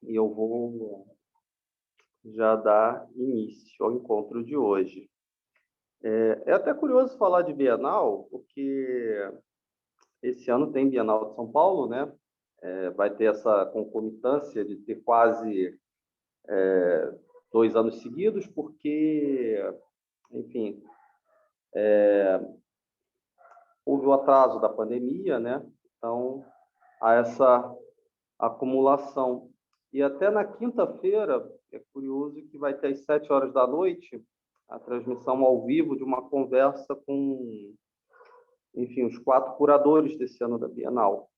e eu vou já dar início ao encontro de hoje. É até curioso falar de Bienal, porque esse ano tem Bienal de São Paulo, né? Vai ter essa concomitância de ter quase 2 anos seguidos, porque, enfim, houve o atraso da pandemia, né? Então, há essa acumulação. E até na quinta-feira, é curioso que vai ter às 7 horas da noite a transmissão ao vivo de uma conversa com, enfim, os 4 curadores desse ano da Bienal.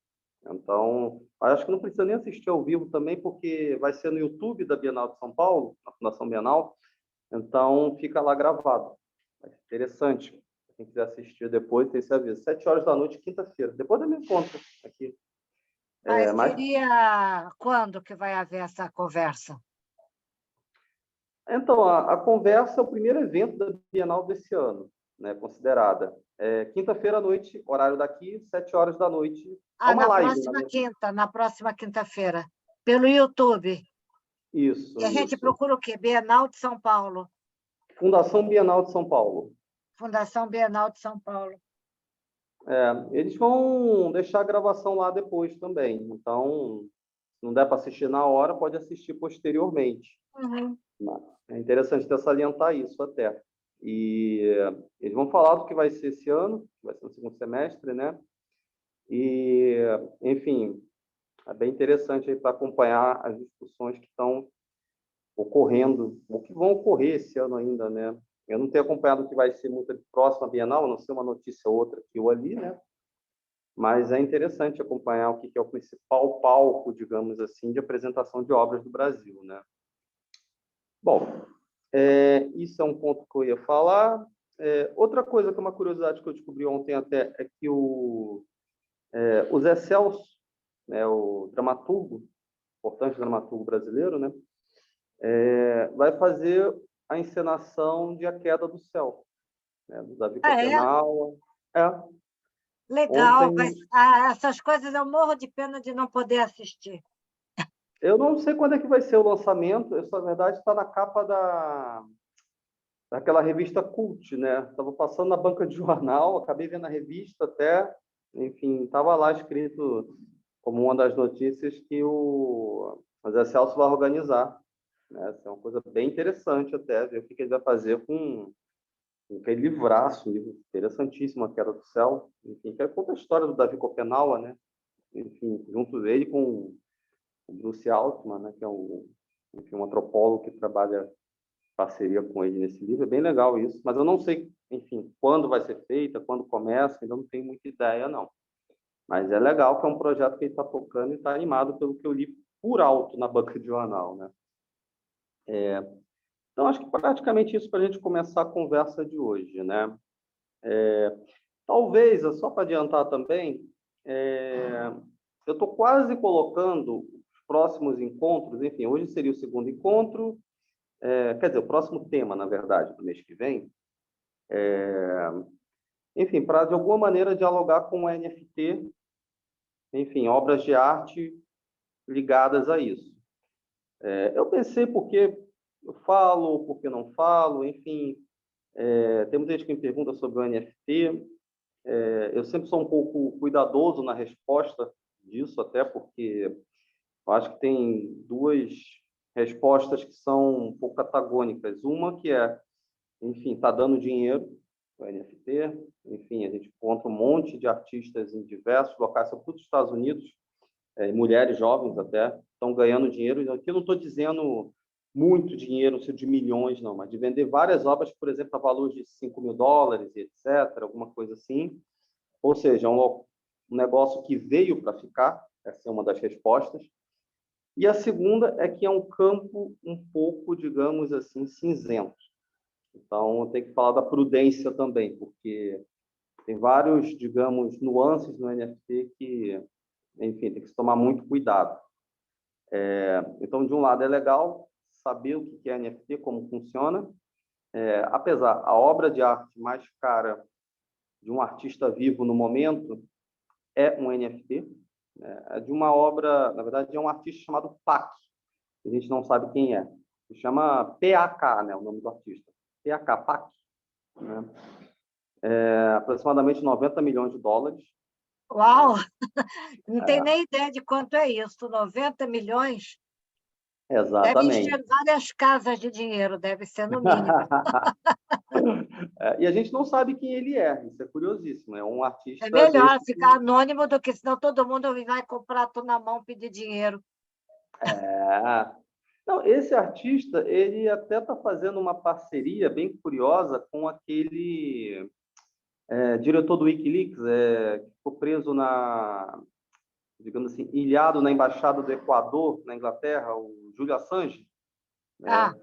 Então, acho que não precisa nem assistir ao vivo também, porque vai ser no YouTube da Bienal de São Paulo, na Fundação Bienal, então fica lá gravado. Vai ser interessante. Quem quiser assistir depois, tem esse aviso. 7 horas da noite, quinta-feira. Depois da minha conta aqui. Mas Mas seria quando que vai haver essa conversa? Então, a conversa é o primeiro evento da Bienal desse ano, né, considerada. Quinta-feira à noite, horário daqui, 7 horas da noite. É uma live, na verdade. Na próxima quinta-feira, pelo YouTube. E Isso, a gente isso. procura o quê? Bienal de São Paulo. Fundação Bienal de São Paulo. Fundação Bienal de São Paulo. Eles vão deixar a gravação lá depois também. Então, se não der para assistir na hora, pode assistir posteriormente. Uhum. É interessante até salientar isso até. E eles vão falar do que vai ser esse ano, que vai ser no segundo semestre, né? E, enfim, é bem interessante aí para acompanhar as discussões que estão ocorrendo, ou que vão ocorrer esse ano ainda, né? Eu não tenho acompanhado o que vai ser muito próximo à Bienal, a não ser uma notícia ou outra aqui ou ali, né? Mas é interessante acompanhar o que é o principal palco, digamos assim, de apresentação de obras do Brasil, né? Bom, isso é um ponto que eu ia falar. Outra coisa que é uma curiosidade que eu descobri ontem até é que o Zé Celso, né, o dramaturgo, importante dramaturgo brasileiro, né, vai fazer a encenação de A Queda do Céu, né, do Davi Ah, é? Copenau. Legal. Ontem, Essas coisas eu morro de pena de não poder assistir. eu não sei quando é que vai ser o lançamento, isso, na verdade, está na capa daquela revista Cult, né? Estava passando na banca de jornal, acabei vendo a revista até, enfim, estava lá escrito como uma das notícias que o Zé Celso vai organizar, né? Essa é uma coisa bem interessante até, ver o que ele vai fazer com aquele livraço, um livro interessantíssimo, A Queda do Céu, enfim, que conta a história do Davi Copenaua, né? Enfim, junto dele com o Bruce Altman, né? Que é enfim, um antropólogo que trabalha parceria com ele nesse livro. É bem legal isso, mas eu não sei, enfim, quando vai ser feita, quando começa, ainda não tenho muita ideia, não. Mas é legal que é um projeto que ele está tocando e está animado pelo que eu li por alto na banca de jornal, né? Então, acho que praticamente isso para a gente começar a conversa de hoje, né? Talvez, só para adiantar também, eu estou quase colocando os próximos encontros, enfim, hoje seria o segundo encontro, quer dizer, o próximo tema, na verdade, do mês que vem, enfim, para de alguma maneira dialogar com o NFT, enfim, obras de arte ligadas a isso. Eu pensei porque eu falo, porque não falo, enfim, temos gente que me pergunta sobre o NFT, eu sempre sou um pouco cuidadoso na resposta disso, até porque eu acho que tem duas respostas que são um pouco antagônicas. Uma que é, enfim, está dando dinheiro, o NFT, enfim, a gente encontra um monte de artistas em diversos locais, sobretudo nos Estados Unidos, mulheres jovens até, estão ganhando dinheiro. Aqui eu não estou dizendo muito dinheiro, de milhões, não, mas de vender várias obras, por exemplo, a valor de $5.000, etc., alguma coisa assim. Ou seja, um negócio que veio para ficar, essa é uma das respostas. E a segunda é que é um campo um pouco, digamos assim, cinzento. Então, tem que falar da prudência também, porque tem vários, digamos, nuances no NFT que, enfim, tem que se tomar muito cuidado. Então, de um lado, é legal saber o que é NFT, como funciona. Apesar, a obra de arte mais cara de um artista vivo no momento é um NFT, né? É de uma obra, na verdade, é um artista chamado Pac. a gente não sabe quem é. Se chama PAK, né, o nome do artista. PAK, né? Aproximadamente 90 milhões de dólares. Uau! Não tem nem ideia de quanto é isso. 90 milhões? Deve Exatamente. encher várias casas de dinheiro, deve ser no mínimo. E a gente não sabe quem ele é, isso é curiosíssimo. É um É artista melhor desse. ficar anônimo do que senão todo mundo vai comprar tudo na mão, pedir dinheiro. É. Não, esse artista, ele até está fazendo uma parceria bem curiosa com aquele diretor do Wikileaks, que ficou preso digamos assim, ilhado na embaixada do Equador, na Inglaterra, o Julian Assange. Ah,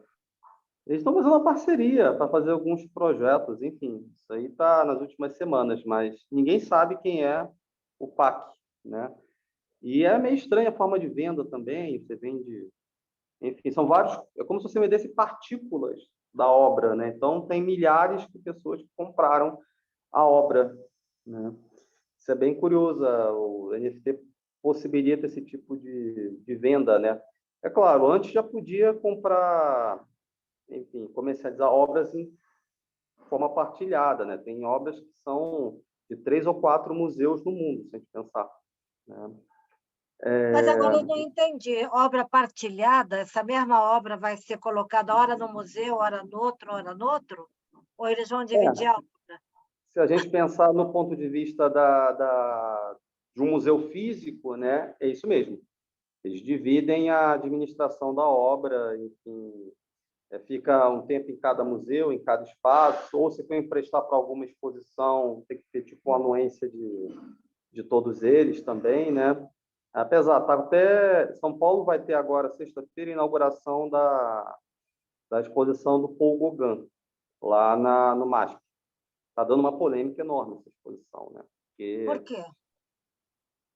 Eles estão fazendo uma parceria para fazer alguns projetos, enfim, isso aí está nas últimas semanas, mas ninguém sabe quem é o PAC, né? E é meio estranha a forma de venda também, você vende, enfim, são vários, é como se você vendesse partículas da obra, né? Então tem milhares de pessoas que compraram a obra, né? Isso é bem curioso, o NFT possibilita esse tipo de venda, né? É claro, antes já podia comprar, enfim, comercializar obras em forma partilhada, né? Tem obras que são de 3 ou 4 museus no mundo, se a gente pensar, né? mas agora eu não entendi. Obra partilhada, essa mesma obra vai ser colocada ora no museu, ora no outro, ora no outro? Ou eles vão dividir a obra? Se a gente pensar no ponto de vista de um museu físico, né? É isso mesmo. Eles dividem a administração da obra, enfim, fica um tempo em cada museu, em cada espaço, ou se for emprestar para alguma exposição, tem que ter tipo uma anuência de todos eles também, né? Apesar, tá até São Paulo vai ter agora, sexta-feira, a inauguração da exposição do Paul Gauguin, lá no MASP. Está dando uma polêmica enorme essa exposição, né? Por quê?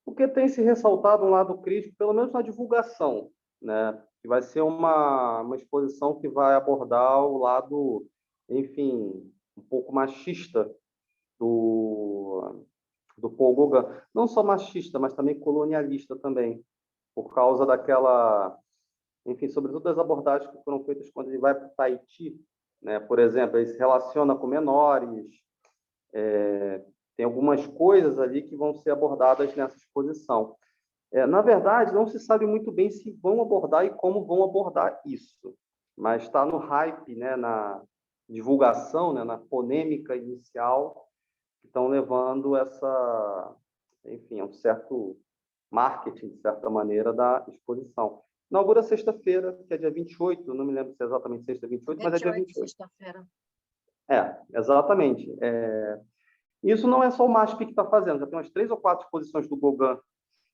Porque tem se ressaltado um lado crítico, pelo menos na divulgação, né? Que vai ser uma exposição que vai abordar o lado, enfim, um pouco machista do Paul Gauguin. Não só machista, mas também colonialista também, por causa daquela, enfim, sobretudo das abordagens que foram feitas quando ele vai para o Tahiti, né? Por exemplo, ele se relaciona com menores, tem algumas coisas ali que vão ser abordadas nessa exposição. Na verdade, não se sabe muito bem se vão abordar e como vão abordar isso, mas está no hype, né, na divulgação, né, na polêmica inicial, que estão levando enfim, um certo marketing, de certa maneira, da exposição. Inaugura sexta-feira, que é dia 28, não me lembro se é exatamente sexta, 28, mas é dia 28, 28. sexta-feira. Exatamente. Isso não é só o MASP que está fazendo, já tem umas 3 ou 4 exposições do Gauguin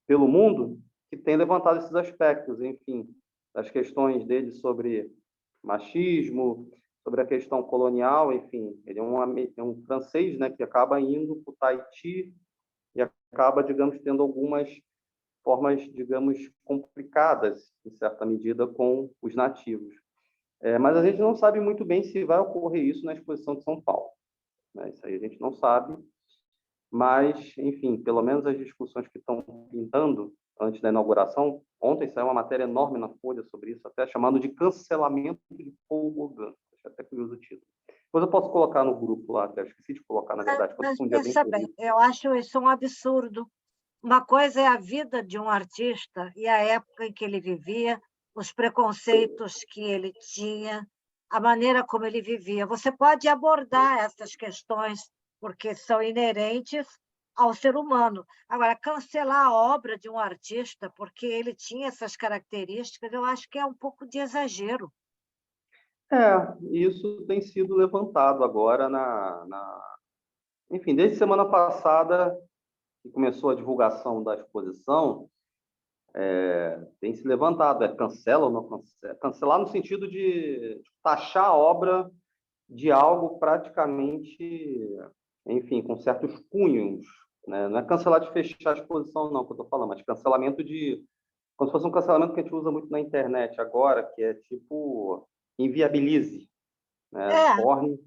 pelo mundo que têm levantado esses aspectos, enfim, as questões dele sobre machismo, sobre a questão colonial, enfim, ele é um francês, né, que acaba indo para o Tahiti e acaba, digamos, tendo algumas formas, digamos, complicadas, em certa medida, com os nativos. Mas a gente não sabe muito bem se vai ocorrer isso na exposição de São Paulo, né? Isso aí a gente não sabe, mas, enfim, pelo menos as discussões que estão pintando antes da inauguração, ontem saiu uma matéria enorme na Folha sobre isso, até chamando de cancelamento de Paul Gauguin. Achei até curioso o título. Depois eu posso colocar no grupo lá, que eu esqueci de colocar, na verdade, porque Mas foi um dia bem pensa bem, corrido. eu acho isso um absurdo. Uma coisa é a vida de um artista e a época em que ele vivia, os preconceitos que ele tinha, a maneira como ele vivia. Você pode abordar essas questões, porque são inerentes ao ser humano. Agora, cancelar a obra de um artista porque ele tinha essas características, eu acho que é um pouco de exagero. Isso tem sido levantado agora Enfim, desde semana passada, que começou a divulgação da exposição, tem se levantado, cancela ou não cancela? Cancelar no sentido de taxar a obra de algo praticamente, enfim, com certos cunhos, né? Não é cancelar de fechar a exposição, não, que eu estou falando, mas cancelamento como se fosse um cancelamento que a gente usa muito na internet agora, que é tipo, inviabilize, né? É, Torne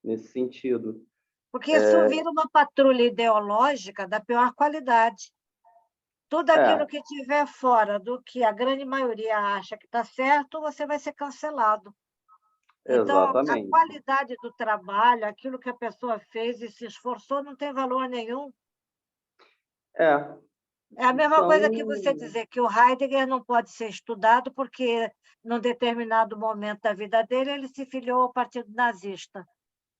nesse sentido. porque isso vira uma patrulha ideológica da pior qualidade. Tudo É, aquilo que estiver fora do que a grande maioria acha que está certo, você vai ser cancelado. Então, a exatamente. qualidade do trabalho, aquilo que a pessoa fez e se esforçou, não tem valor nenhum. É, É a mesma então, coisa que você dizer que o Heidegger não pode ser estudado porque, num determinado momento da vida dele, ele se filiou ao Partido Nazista.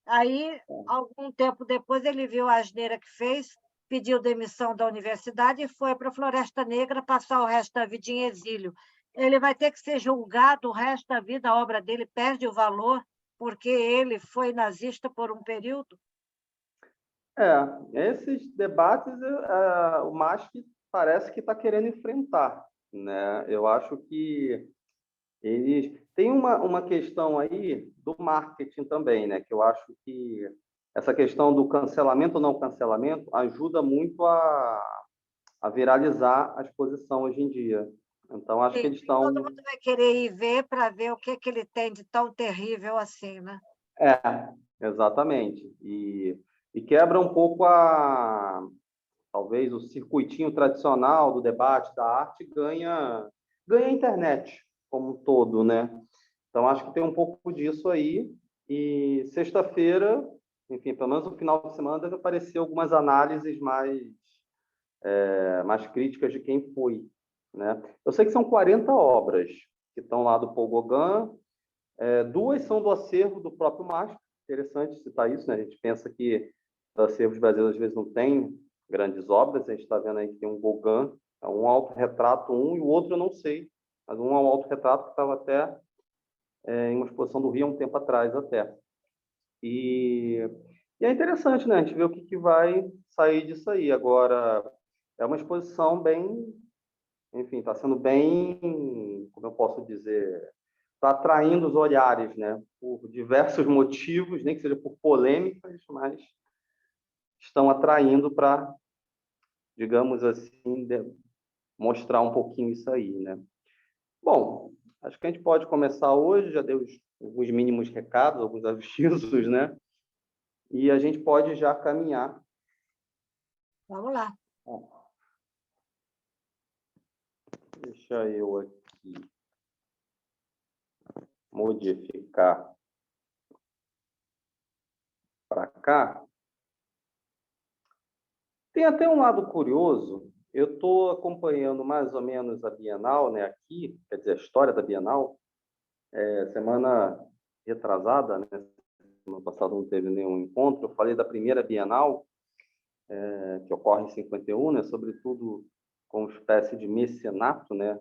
Aí, algum tempo depois, ele viu a asneira que fez, pediu demissão da universidade e foi para a Floresta Negra passar o resto da vida em exílio. Ele vai ter que ser julgado o resto da vida, a obra dele perde o valor porque ele foi nazista por um período. esses debates, o MASP parece que está querendo enfrentar, né? Eu acho que eles tem uma questão aí do marketing também, né? Que eu acho que essa questão do cancelamento ou não cancelamento ajuda muito a viralizar a exposição hoje em dia. Então, acho que Sim, eles todo estão. mundo vai querer ir ver para ver o que ele tem de tão terrível assim, né? É, exatamente. E quebra um pouco talvez o circuitinho tradicional do debate da arte ganha a internet como um todo, né? Então acho que tem um pouco disso aí. E sexta-feira, enfim, pelo menos no final de semana deve aparecer algumas análises mais críticas de quem foi, né? Eu sei que são 40 obras que estão lá do Paul Gauguin, duas são do acervo do próprio Mastro. Interessante citar isso, né? A gente pensa que os acervos brasileiros às vezes não têm grandes obras. A gente está vendo aí que tem um Gauguin, um autorretrato, e o outro eu não sei, mas um é um autorretrato que estava até em uma exposição do Rio há um tempo atrás até. E, e é interessante, né? A gente ver o que vai sair disso aí. Agora, é uma exposição bem, enfim, está sendo bem, como eu posso dizer, está atraindo os olhares, né? Por diversos motivos, nem que seja por polêmicas, mas estão atraindo para, digamos assim, mostrar um pouquinho isso aí, né? Bom, acho que a gente pode começar hoje, já deu alguns mínimos recados, alguns avisos, né? E a gente pode já caminhar. Vamos lá. Bom, deixa eu aqui modificar para cá. Tem até um lado curioso. Eu estou acompanhando mais ou menos a Bienal, né, aqui, quer dizer, a história da Bienal. Semana retrasada, né, semana passada não teve nenhum encontro. Eu falei da primeira Bienal, que ocorre em 51, né, sobretudo com uma espécie de mecenato, né,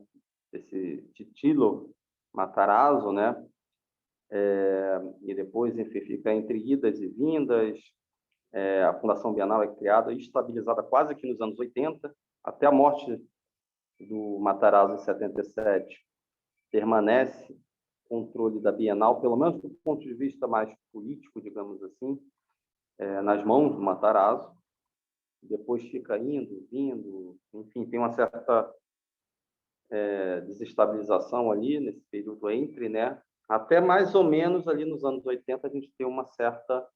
esse Titilo Matarazzo, né, e depois, enfim, fica entre idas e vindas. A Fundação Bienal é criada e estabilizada quase que nos anos 80, até a morte do Matarazzo em 77, permanece o controle da Bienal, pelo menos do ponto de vista mais político, digamos assim, nas mãos do Matarazzo. Depois fica indo, vindo, enfim, tem uma certa desestabilização ali nesse período entre, né? Até mais ou menos ali nos anos 80 a gente tem uma certa,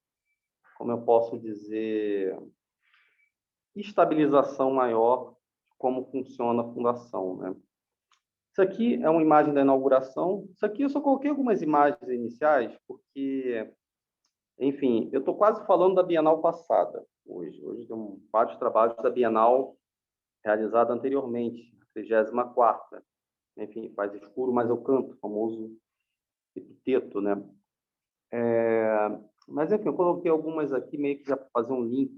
como eu posso dizer, estabilização maior de como funciona a fundação, né? Isso aqui é uma imagem da inauguração. Isso aqui eu só coloquei algumas imagens iniciais, porque, enfim, eu estou quase falando da Bienal passada hoje. Hoje tem vários trabalhos da Bienal realizada anteriormente, a 34ª. Enfim, faz escuro, mas eu canto, o famoso epiteto, né? Mas, enfim, eu coloquei algumas aqui meio que já para fazer um link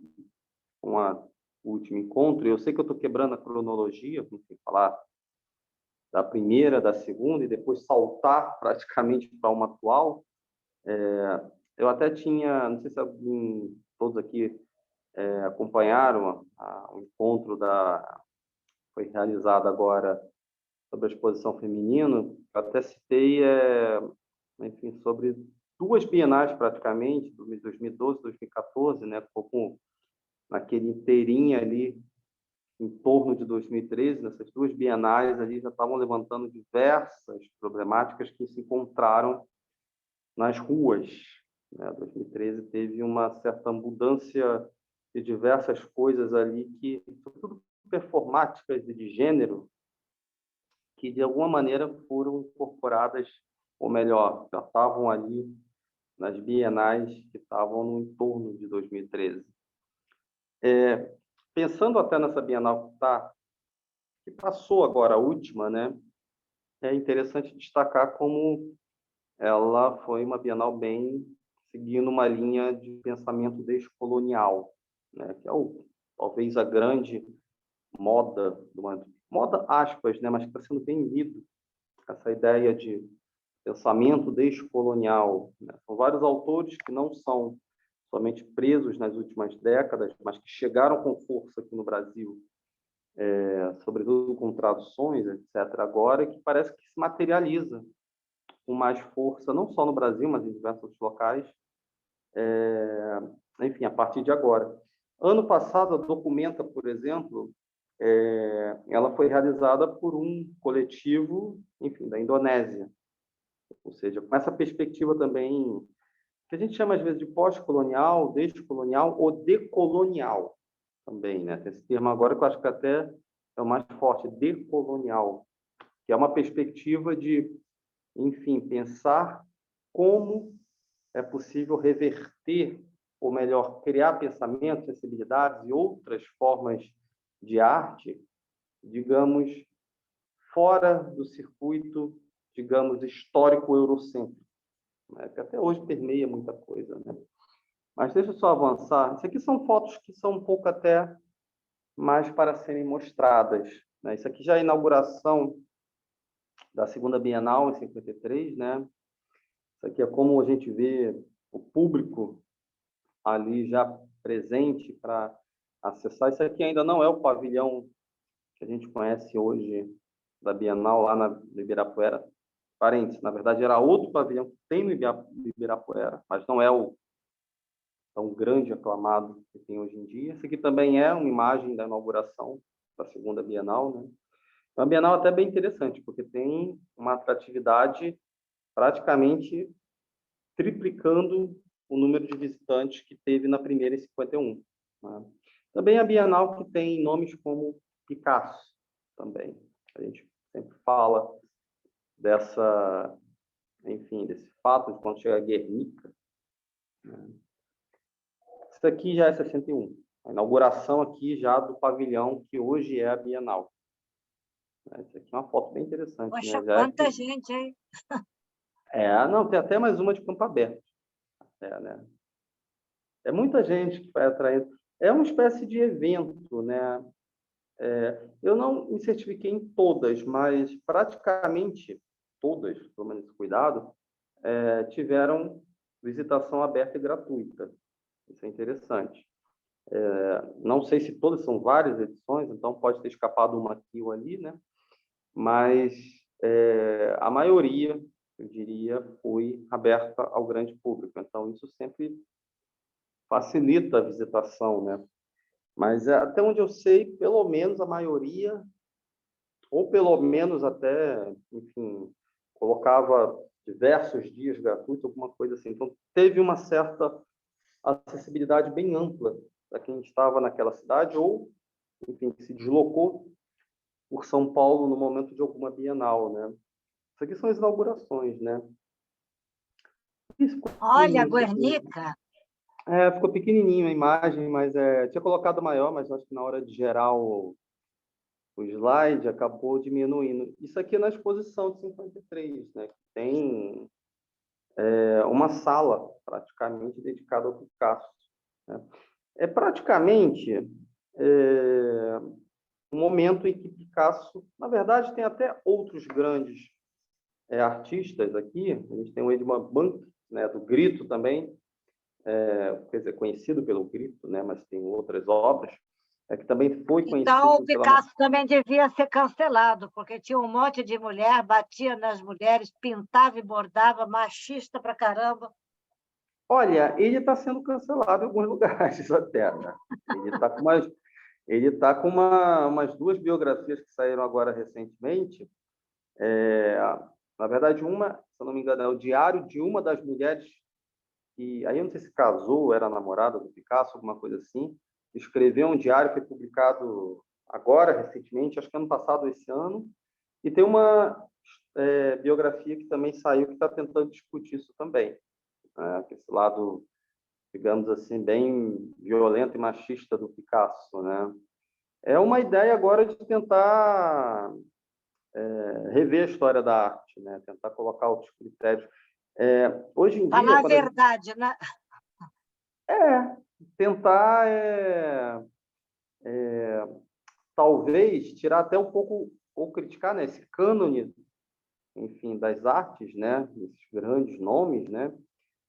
com o último encontro. Eu sei que eu estou quebrando a cronologia, como falar da primeira, da segunda, e depois saltar praticamente para uma atual. Eu até tinha, não sei se todos aqui acompanharam o encontro foi realizado agora sobre a exposição feminina. Eu até citei, enfim, sobre duas bienais praticamente, 2012, 2014, né? Pouco naquele inteirinho ali, em torno de 2013, nessas duas bienais ali já estavam levantando diversas problemáticas que se encontraram nas ruas, né? 2013 teve uma certa mudança de diversas coisas ali que, tudo performáticas e de gênero que, de alguma maneira, foram incorporadas, ou melhor, já estavam ali nas bienais que estavam no entorno de 2013. Pensando até nessa Bienal que passou agora, a última, né? É interessante destacar como ela foi uma Bienal bem seguindo uma linha de pensamento descolonial, né? Que é talvez a grande moda, moda aspas, né? Mas que está sendo bem lido, essa ideia de pensamento descolonial, né? São vários autores que não são somente presos nas últimas décadas, mas que chegaram com força aqui no Brasil, sobretudo com traduções, etc., agora, que parece que se materializa com mais força, não só no Brasil, mas em diversos outros locais, enfim, a partir de agora. Ano passado, a Documenta, por exemplo, ela foi realizada por um coletivo, enfim, da Indonésia, ou seja, com essa perspectiva também, que a gente chama às vezes de pós-colonial, descolonial ou decolonial também, né? Tem esse termo agora que eu acho que até é o mais forte, decolonial, que é uma perspectiva de, enfim, pensar como é possível reverter, ou melhor, criar pensamentos, sensibilidades e outras formas de arte, digamos, fora do circuito, digamos, histórico eurocêntrico, né? Que até hoje permeia muita coisa, né? Mas deixa eu só avançar. Isso aqui são fotos que são um pouco até mais para serem mostradas, né? Isso aqui já é a inauguração da segunda Bienal, em 53, né? Isso aqui é como a gente vê o público ali já presente para acessar. Isso aqui ainda não é o pavilhão que a gente conhece hoje da Bienal, lá no Ibirapuera. Parênteses, na verdade, era outro pavilhão que tem no Ibirapuera, mas não é o tão grande, aclamado que tem hoje em dia. Esse aqui também é uma imagem da inauguração da segunda Bienal, né? É uma Bienal até bem interessante, porque tem uma atratividade praticamente triplicando o número de visitantes que teve na primeira em 51. Né? Também a Bienal que tem nomes como Picasso, também. A gente sempre fala dessa, enfim, desse fato de quando chega a Guernica. Né? Isso aqui já é 61. A inauguração aqui já do pavilhão que hoje é a Bienal. Isso aqui é uma foto bem interessante. Poxa, Né? quanta gente, hein? Não, tem até mais uma de campo aberto. Né? É muita gente que vai atraindo. É uma espécie de evento, né? Eu não me certifiquei em todas, mas praticamente todas, pelo menos cuidado, tiveram visitação aberta e gratuita. Isso é interessante. Não sei se todas são várias edições, então pode ter escapado uma aqui ou ali, né? Mas a maioria, eu diria, foi aberta ao grande público. Então, isso sempre facilita a visitação, né? Mas até onde eu sei, pelo menos a maioria, ou pelo menos até, enfim, colocava diversos dias gratuitos, alguma coisa assim. Então, teve uma certa acessibilidade bem ampla para quem estava naquela cidade ou, enfim, se deslocou por São Paulo no momento de alguma Bienal, né? Isso aqui são as inaugurações, né? Olha, Guernica. Ficou pequenininho a imagem, mas tinha colocado maior, mas acho que na hora de gerar o slide acabou diminuindo. Isso aqui é na exposição de 53, né? Que tem uma sala praticamente dedicada ao Picasso. Né? É praticamente um momento em que Picasso, na verdade, tem até outros grandes artistas aqui. A gente tem o Edmund Bank, né, do Grito também, quer dizer, conhecido pelo Grito, né, mas tem outras obras, que também foi Então, o conhecido pela... Picasso também devia ser cancelado, porque tinha um monte de mulher, batia nas mulheres, pintava e bordava, machista pra caramba. Olha, ele está sendo cancelado em alguns lugares até, né? Ele está com umas duas biografias que saíram agora recentemente. Na verdade, uma, se eu não me engano, é o diário de uma das mulheres que, aí eu não sei se casou, era namorada do Picasso, alguma coisa assim, escreveu um diário que foi publicado agora, recentemente, acho que ano passado, esse ano, e tem uma biografia que também saiu que está tentando discutir isso também, né? Esse lado, digamos assim, bem violento e machista do Picasso, né? É uma ideia agora de tentar rever a história da arte, né? Tentar colocar outros critérios. Hoje em dia, Falar a quando a gente verdade, né? tentar talvez tirar até um pouco ou criticar, né, esse cânone, enfim, das artes, né, esses grandes nomes, né,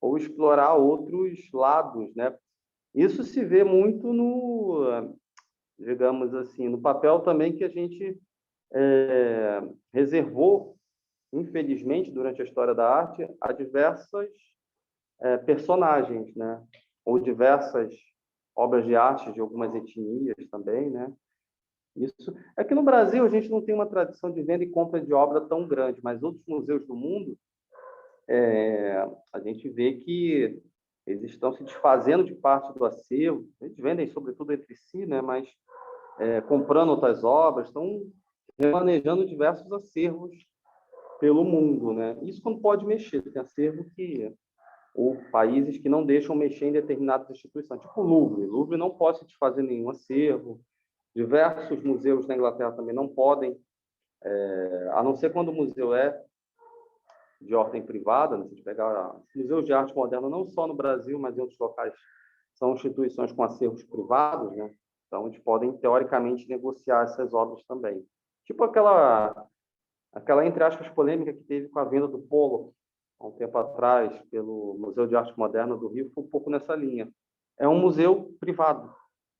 ou explorar outros lados, né. Isso se vê muito no, digamos assim, no papel também que a gente reservou, infelizmente, durante a história da arte, a diversas personagens, né, ou diversas obras de arte de algumas etnias também, né. Isso. Aqui no Brasil, a gente não tem uma tradição de venda e compra de obra tão grande, mas outros museus do mundo, a gente vê que eles estão se desfazendo de parte do acervo, eles vendem sobretudo entre si, né? Mas comprando outras obras, estão remanejando diversos acervos pelo mundo, né? Isso quando pode mexer, tem acervo que ou países que não deixam mexer em determinadas instituições, tipo o Louvre. O Louvre não pode se desfazer nenhum acervo, diversos museus na Inglaterra também não podem, a não ser quando o museu é de ordem privada, né? Se a gente pegar museus de arte moderna, não só no Brasil, mas em outros locais, são instituições com acervos privados, né? Então, eles podem, teoricamente, negociar essas obras também. Tipo aquela entre aspas, polêmica que teve com a venda do Polo, há um tempo atrás, pelo Museu de Arte Moderna do Rio, foi um pouco nessa linha. É um museu privado,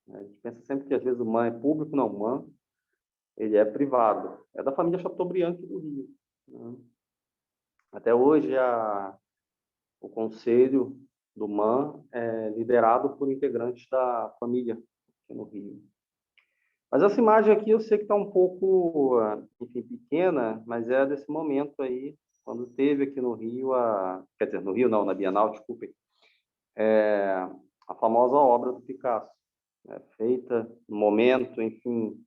né? A gente pensa sempre que, às vezes, o MAN é público, não, o MAN ele é privado. É da família Chateaubriand do Rio, né? Até hoje, o conselho do MAN é liderado por integrantes da família aqui no Rio. Mas essa imagem aqui eu sei que está um pouco, enfim, pequena, mas é desse momento aí, quando teve aqui no Rio, quer dizer, no Rio não, na Bienal, desculpem, a famosa obra do Picasso, né, feita no momento, enfim,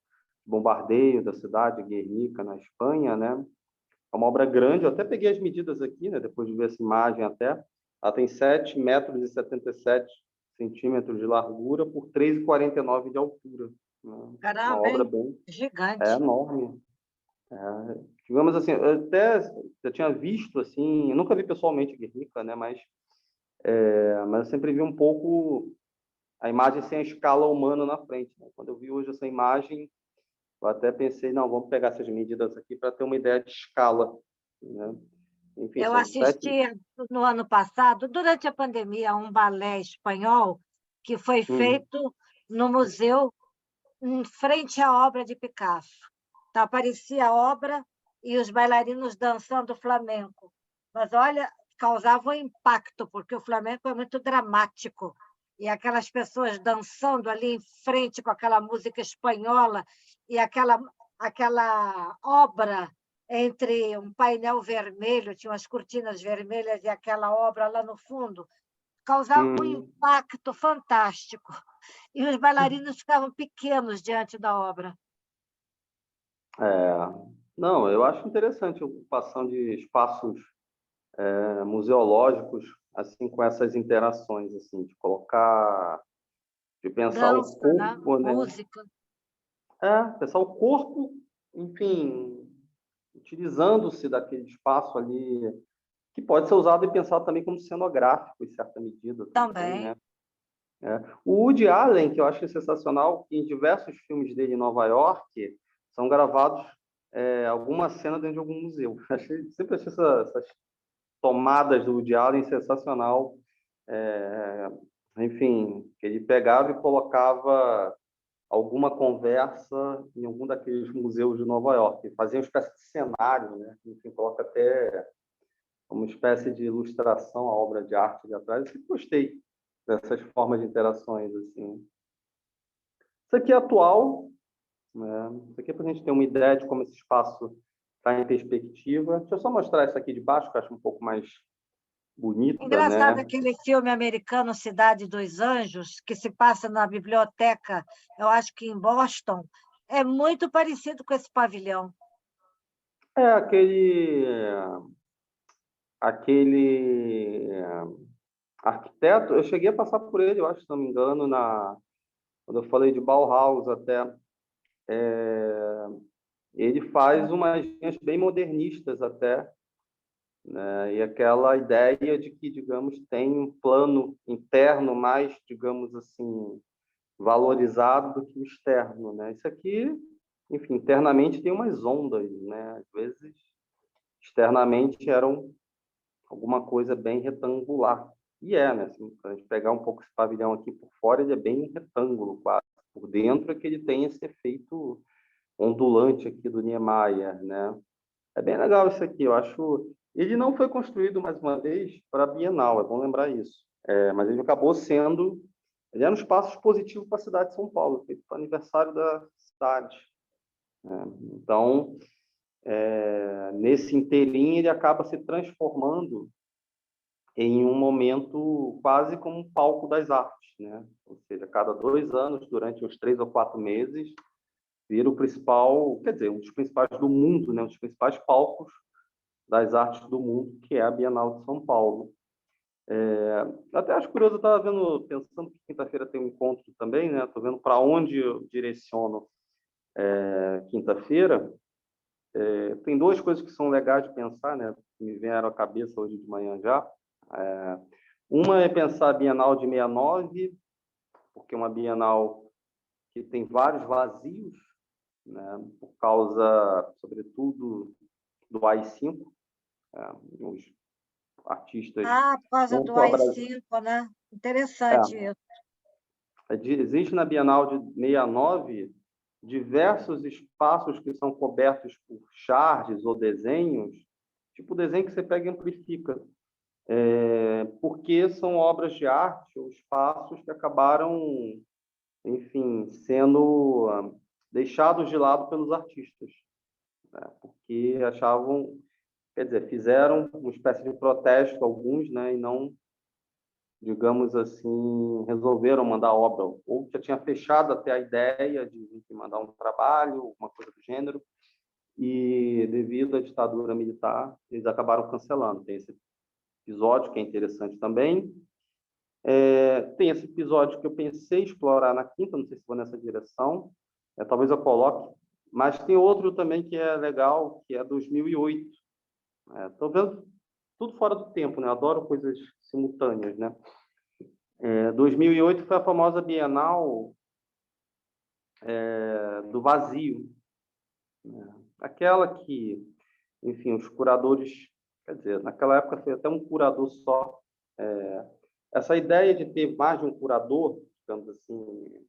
bombardeio da cidade de Guernica, na Espanha, né? É uma obra grande, eu até peguei as medidas aqui, né, depois de ver essa imagem até. Ela tem 7,77 metros de largura por 3,49 de altura, né? Uma Caramba, obra hein? bem Gigante. enorme. Digamos assim, eu até já tinha visto, assim, eu nunca vi pessoalmente Guernica, né, mas eu sempre vi um pouco a imagem sem a escala humana na frente, né? Quando eu vi hoje essa imagem, eu até pensei, não, vamos pegar essas medidas aqui para ter uma ideia de escala, né? Enfim, Eu são assisti 7. no ano passado, durante a pandemia, a um balé espanhol que foi Uhum. feito no museu em frente à obra de Picasso. Então, aparecia a obra e os bailarinos dançando flamenco. Mas, olha, causava um impacto, porque o flamenco é muito dramático. E aquelas pessoas dançando ali em frente com aquela música espanhola e aquela obra entre um painel vermelho, tinha umas cortinas vermelhas e aquela obra lá no fundo, causava um Hum, impacto fantástico. E os bailarinos ficavam pequenos diante da obra. é, não, eu acho interessante a ocupação de espaços museológicos, assim, com essas interações, assim, de colocar, de pensar o Dança, né? corpo, né? Música. Pensar o corpo, enfim, utilizando-se daquele espaço ali, que pode ser usado e pensado também como cenográfico, em certa medida, também, Também. né? O Woody Allen, que eu acho sensacional, que em diversos filmes dele em Nova York são gravados alguma cena dentro de algum museu. Sempre achei essas tomadas do Woody Allen sensacional. É, enfim, que ele pegava e colocava alguma conversa em algum daqueles museus de Nova York. Fazia uma espécie de cenário, né? Enfim, coloca até uma espécie de ilustração à obra de arte ali atrás. Eu sempre gostei dessas formas de interações, assim. Isso aqui é atual, né? Isso aqui é para a gente ter uma ideia de como esse espaço está em perspectiva. Deixa eu só mostrar isso aqui de baixo, que eu acho um pouco mais bonita, Engraçado né? aquele filme americano Cidade dos Anjos, que se passa na biblioteca, eu acho que em Boston, É muito parecido com esse pavilhão. É aquele arquiteto, eu cheguei a passar por ele, eu acho, se não me engano, quando eu falei de Bauhaus até. Ele faz umas linhas bem modernistas até, né? E aquela ideia de que, digamos, tem um plano interno mais, digamos assim, valorizado do que o externo, né? Isso aqui, enfim, internamente tem umas ondas, né? Às vezes, externamente eram alguma coisa bem retangular. E né? Assim, se a gente pegar um pouco esse pavilhão aqui por fora, ele é bem retângulo, quase. Por dentro é que ele tem esse efeito ondulante aqui do Niemeyer, né? É bem legal isso aqui, eu acho. Ele não foi construído, mais uma vez, para a Bienal, é bom lembrar isso. Mas ele acabou sendo. Ele era um espaço positivo para a cidade de São Paulo, feito para o aniversário da cidade, né? Então, nesse inteirinho, ele acaba se transformando em um momento quase como um palco das artes, né? Ou seja, a cada 2 anos, durante uns 3 ou 4 meses, vira o principal, quer dizer, um dos principais do mundo, né? Um dos principais palcos das artes do mundo, que é a Bienal de São Paulo. Até acho curioso, eu estava pensando que quinta-feira tem um encontro também, né? Estou vendo para onde eu direciono quinta-feira. Tem duas coisas que são legais de pensar, né? Que me vieram à cabeça hoje de manhã já. Uma é pensar a Bienal de 69, porque é uma Bienal que tem vários vazios, né? Por causa, sobretudo, do AI-5. Os artistas Por causa não do só brasileiros. AI-5, né? Interessante isso. Existe na Bienal de 69 diversos espaços que são cobertos por charges ou desenhos, tipo desenho que você pega e amplifica, porque são obras de arte ou espaços que acabaram, enfim, sendo deixados de lado pelos artistas, né? Porque achavam, quer dizer, fizeram uma espécie de protesto, alguns, né, e não, digamos assim, resolveram mandar a obra, ou já tinha fechado até a ideia de mandar um trabalho, uma coisa do gênero, e devido à ditadura militar, eles acabaram cancelando. Tem esse episódio que é interessante também. Tem esse episódio que eu pensei explorar na quinta, não sei se vou nessa direção, talvez eu coloque, mas tem outro também que é legal, que é 2008. Estou vendo tudo fora do tempo, né? Adoro coisas simultâneas, né? 2008 foi a famosa Bienal do vazio, né? Aquela que, enfim, os curadores, quer dizer, naquela época foi até um curador só. Essa ideia de ter mais de um curador, digamos assim,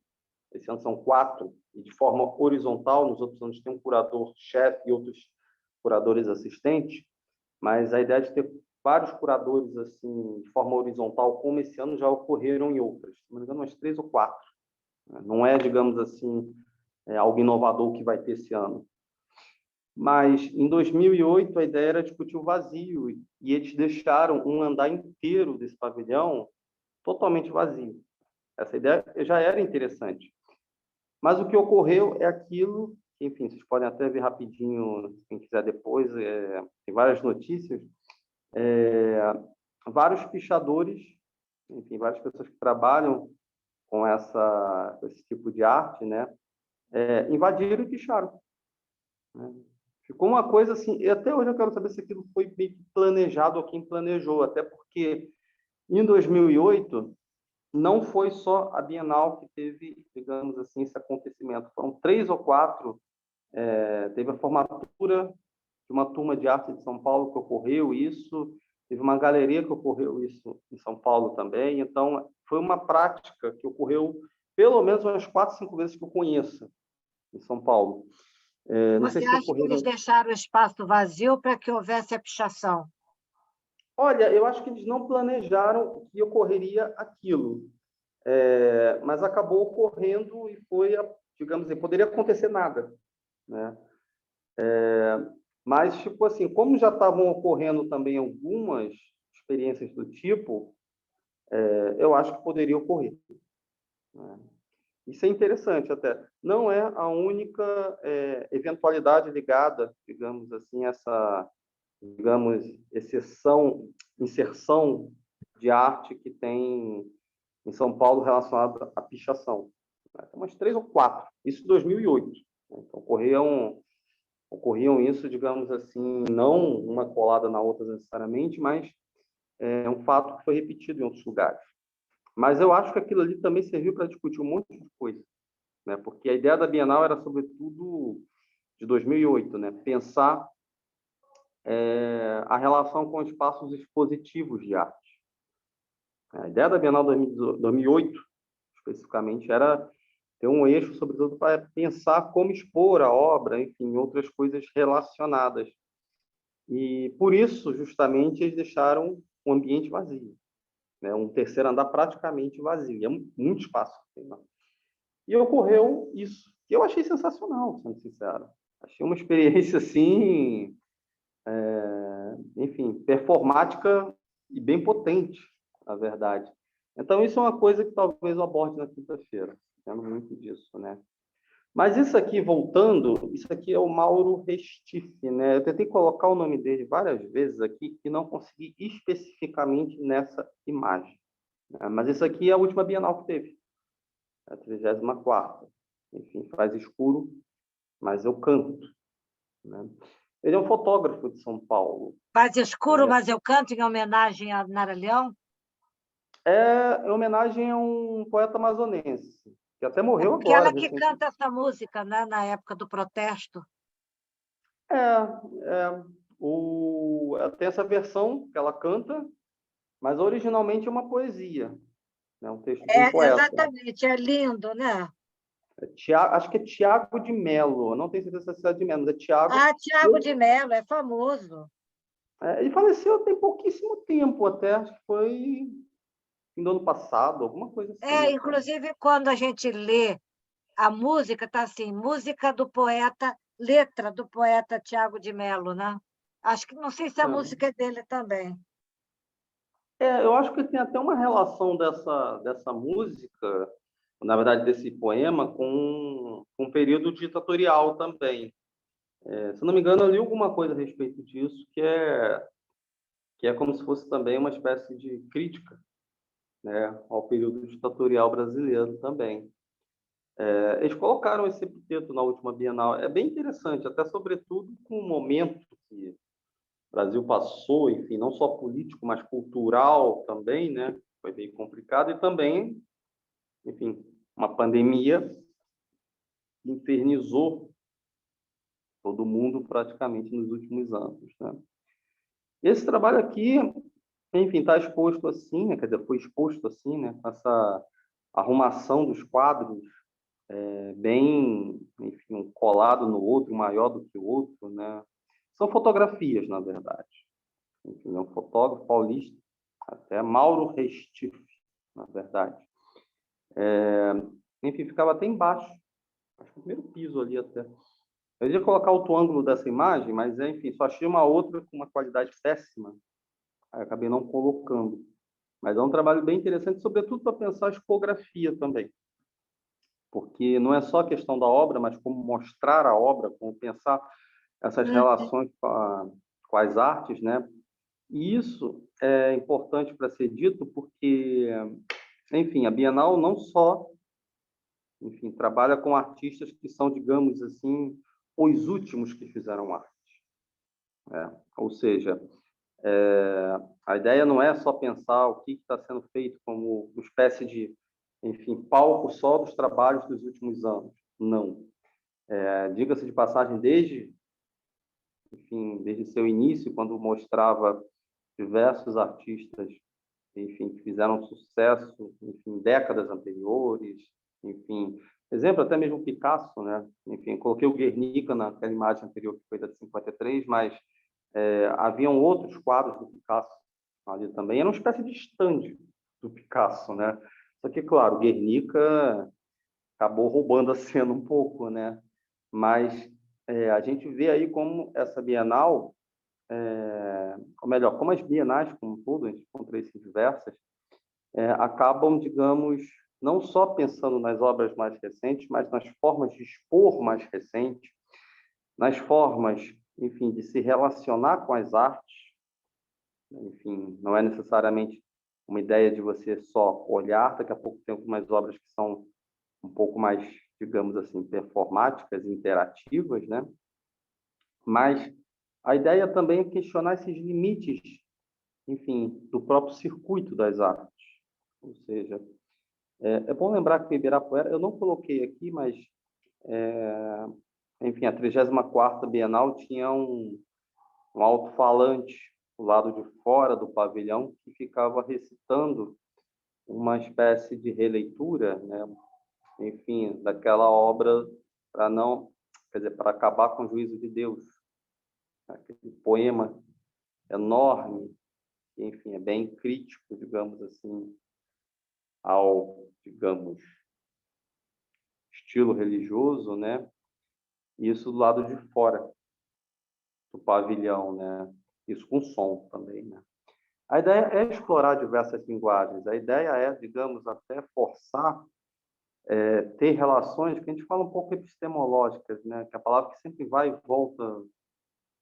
esse ano são 4, e de forma horizontal, nos outros anos tem um curador-chefe e outros curadores assistentes, mas a ideia de ter vários curadores assim de forma horizontal, como esse ano já ocorreram em outras, se não me engano, umas 3 ou 4. Não é, digamos assim, algo inovador que vai ter esse ano. Mas, em 2008, a ideia era discutir o vazio, e eles deixaram um andar inteiro desse pavilhão totalmente vazio. Essa ideia já era interessante. Mas o que ocorreu é aquilo, que, enfim, vocês podem até ver rapidinho, quem quiser depois, tem várias notícias, vários pichadores, enfim, várias pessoas que trabalham com esse tipo de arte, né, invadiram e picharam, né? Ficou uma coisa assim, e até hoje eu quero saber se aquilo foi meio que planejado ou quem planejou, até porque em 2008 não foi só a Bienal que teve, digamos assim, esse acontecimento, foram 3 ou 4. Teve a formatura de uma turma de arte de São Paulo que ocorreu isso, teve uma galeria que ocorreu isso em São Paulo também, então foi uma prática que ocorreu pelo menos umas 4, 5 vezes que eu conheço em São Paulo. Não sei Você se acha que eles ocorreram. deixaram o espaço vazio para que houvesse a pichação? Olha, eu acho que eles não planejaram que ocorreria aquilo, mas acabou ocorrendo e foi, digamos assim, poderia acontecer nada, né? Mas, tipo assim, como já estavam ocorrendo também algumas experiências do tipo, eu acho que poderia ocorrer, né? Isso é interessante até. Não é a única eventualidade ligada, digamos assim, essa, digamos, inserção de arte que tem em São Paulo relacionada à pichação. Tem umas 3 ou 4. Isso em 2008. Então, ocorriam isso, digamos assim, não uma colada na outra necessariamente, mas é um fato que foi repetido em outros lugares. Mas eu acho que aquilo ali também serviu para discutir um monte de coisa, né? Porque a ideia da Bienal era, sobretudo, de 2008, né? Pensar a relação com espaços expositivos de arte. A ideia da Bienal 2008, especificamente, era ter um eixo, sobretudo, para pensar como expor a obra, enfim, outras coisas relacionadas. E, por isso, justamente, eles deixaram o ambiente vazio, né? Um terceiro andar praticamente vazio. É muito espaço. E ocorreu isso, que eu achei sensacional, sendo sincero. Achei uma experiência, assim, enfim, performática e bem potente, na verdade. Então, isso é uma coisa que talvez eu aborde na quinta-feira, tendo muito disso, né? Mas isso aqui, voltando, isso aqui é o Mauro Restife, né? Eu tentei colocar o nome dele várias vezes aqui e não consegui especificamente nessa imagem, né? Mas isso aqui é a última Bienal que teve, a 34ª. Enfim, faz escuro, mas eu canto, né? Ele é um fotógrafo de São Paulo. Faz escuro, mas eu canto em homenagem a Nara Leão? É em homenagem a um poeta amazonense, que até É morreu porque agora, ela que recentemente. canta essa música, né, na época do protesto. Tem essa versão que ela canta, mas originalmente é uma poesia, né? Um texto de um poeta. Exatamente, é lindo, né? Acho que é Tiago de Mello, não tenho certeza se é Cidade de Mello, mas é Tiago. Ah, Tiago de Mello, é famoso. Ele faleceu tem pouquíssimo tempo, até acho que foi fim do ano passado, alguma coisa assim. Até. Inclusive, quando a gente lê a música, está assim, música do poeta, letra do poeta Tiago de Mello, né? Acho que, não sei se a música é dele também. Eu acho que tem até uma relação dessa música, na verdade, desse poema, com um período ditatorial também. Se não me engano, eu li alguma coisa a respeito disso, que é como se fosse também uma espécie de crítica, né, ao período ditatorial brasileiro também. Eles colocaram esse epiteto na última Bienal. É bem interessante, até sobretudo com o momento que o Brasil passou, enfim, não só político, mas cultural também, né? Foi bem complicado e também, enfim, uma pandemia infernizou todo mundo praticamente nos últimos anos, né? Esse trabalho aqui, enfim, está exposto assim, né? Quer dizer, foi exposto assim, né? Com essa arrumação dos quadros, bem, enfim, um colado no outro, um maior do que o outro, né? São fotografias, na verdade. Enfim, é um fotógrafo paulista, até Mauro Restife, na verdade. Enfim, ficava até embaixo, acho que no primeiro piso ali até. Eu ia colocar outro ângulo dessa imagem, mas, enfim, só achei uma outra com uma qualidade péssima, aí acabei não colocando. Mas é um trabalho bem interessante, sobretudo para pensar a tipografia também, porque não é só a questão da obra, mas como mostrar a obra, como pensar essas relações com as artes, né? E isso é importante para ser dito porque, enfim, a Bienal não só, enfim, trabalha com artistas que são, digamos assim, os últimos que fizeram arte, né? Ou seja, a ideia não é só pensar o que está sendo feito como uma espécie de, enfim, palco só dos trabalhos dos últimos anos. Não. Diga-se de passagem, desde seu início, quando mostrava diversos artistas, enfim, que fizeram sucesso, enfim, décadas anteriores, enfim, exemplo, até mesmo Picasso, né? Enfim, coloquei o Guernica naquela imagem anterior que foi da de 53, mas haviam outros quadros do Picasso ali também. Era uma espécie de stand do Picasso, né? Só que, claro, o Guernica acabou roubando a cena um pouco, né? Mas a gente vê aí como essa Bienal, ou melhor, como as bienais como um todo, a gente encontra isso em diversas, acabam, digamos, não só pensando nas obras mais recentes, mas nas formas de expor mais recentes, nas formas, enfim, de se relacionar com as artes. Enfim, não é necessariamente uma ideia de você só olhar. Daqui a pouco tem algumas obras que são um pouco mais, digamos assim, performáticas, interativas, né? Mas a ideia também é questionar esses limites, enfim, do próprio circuito das artes. Ou seja, é bom lembrar que o Ibirapuera, eu não coloquei aqui, mas, enfim, a 34ª Bienal tinha um alto-falante do lado de fora do pavilhão que ficava recitando uma espécie de releitura, né? Enfim, daquela obra para não, quer dizer, para acabar com o juízo de Deus. Aquele poema enorme, que, enfim, é bem crítico, digamos assim, ao, digamos, estilo religioso, né? Isso do lado de fora do pavilhão, né? Isso com som também, né? A ideia é explorar diversas linguagens. A ideia é, digamos, até forçar ter relações que a gente fala um pouco epistemológicas, né? Que é a palavra que sempre vai e volta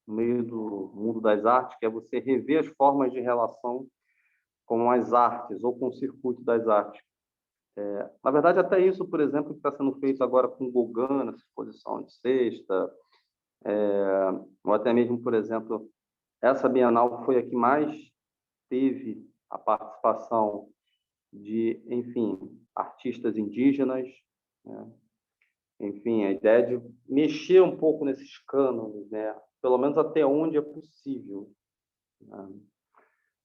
no meio do mundo das artes, que é você rever as formas de relação com as artes ou com o circuito das artes. Na verdade, até isso, por exemplo, que está sendo feito agora com Gauguin, nessa exposição de sexta, ou até mesmo, por exemplo, essa Bienal foi a que mais teve a participação de, enfim, artistas indígenas, né? Enfim, a ideia de mexer um pouco nesses cânones, né? Pelo menos até onde é possível, né?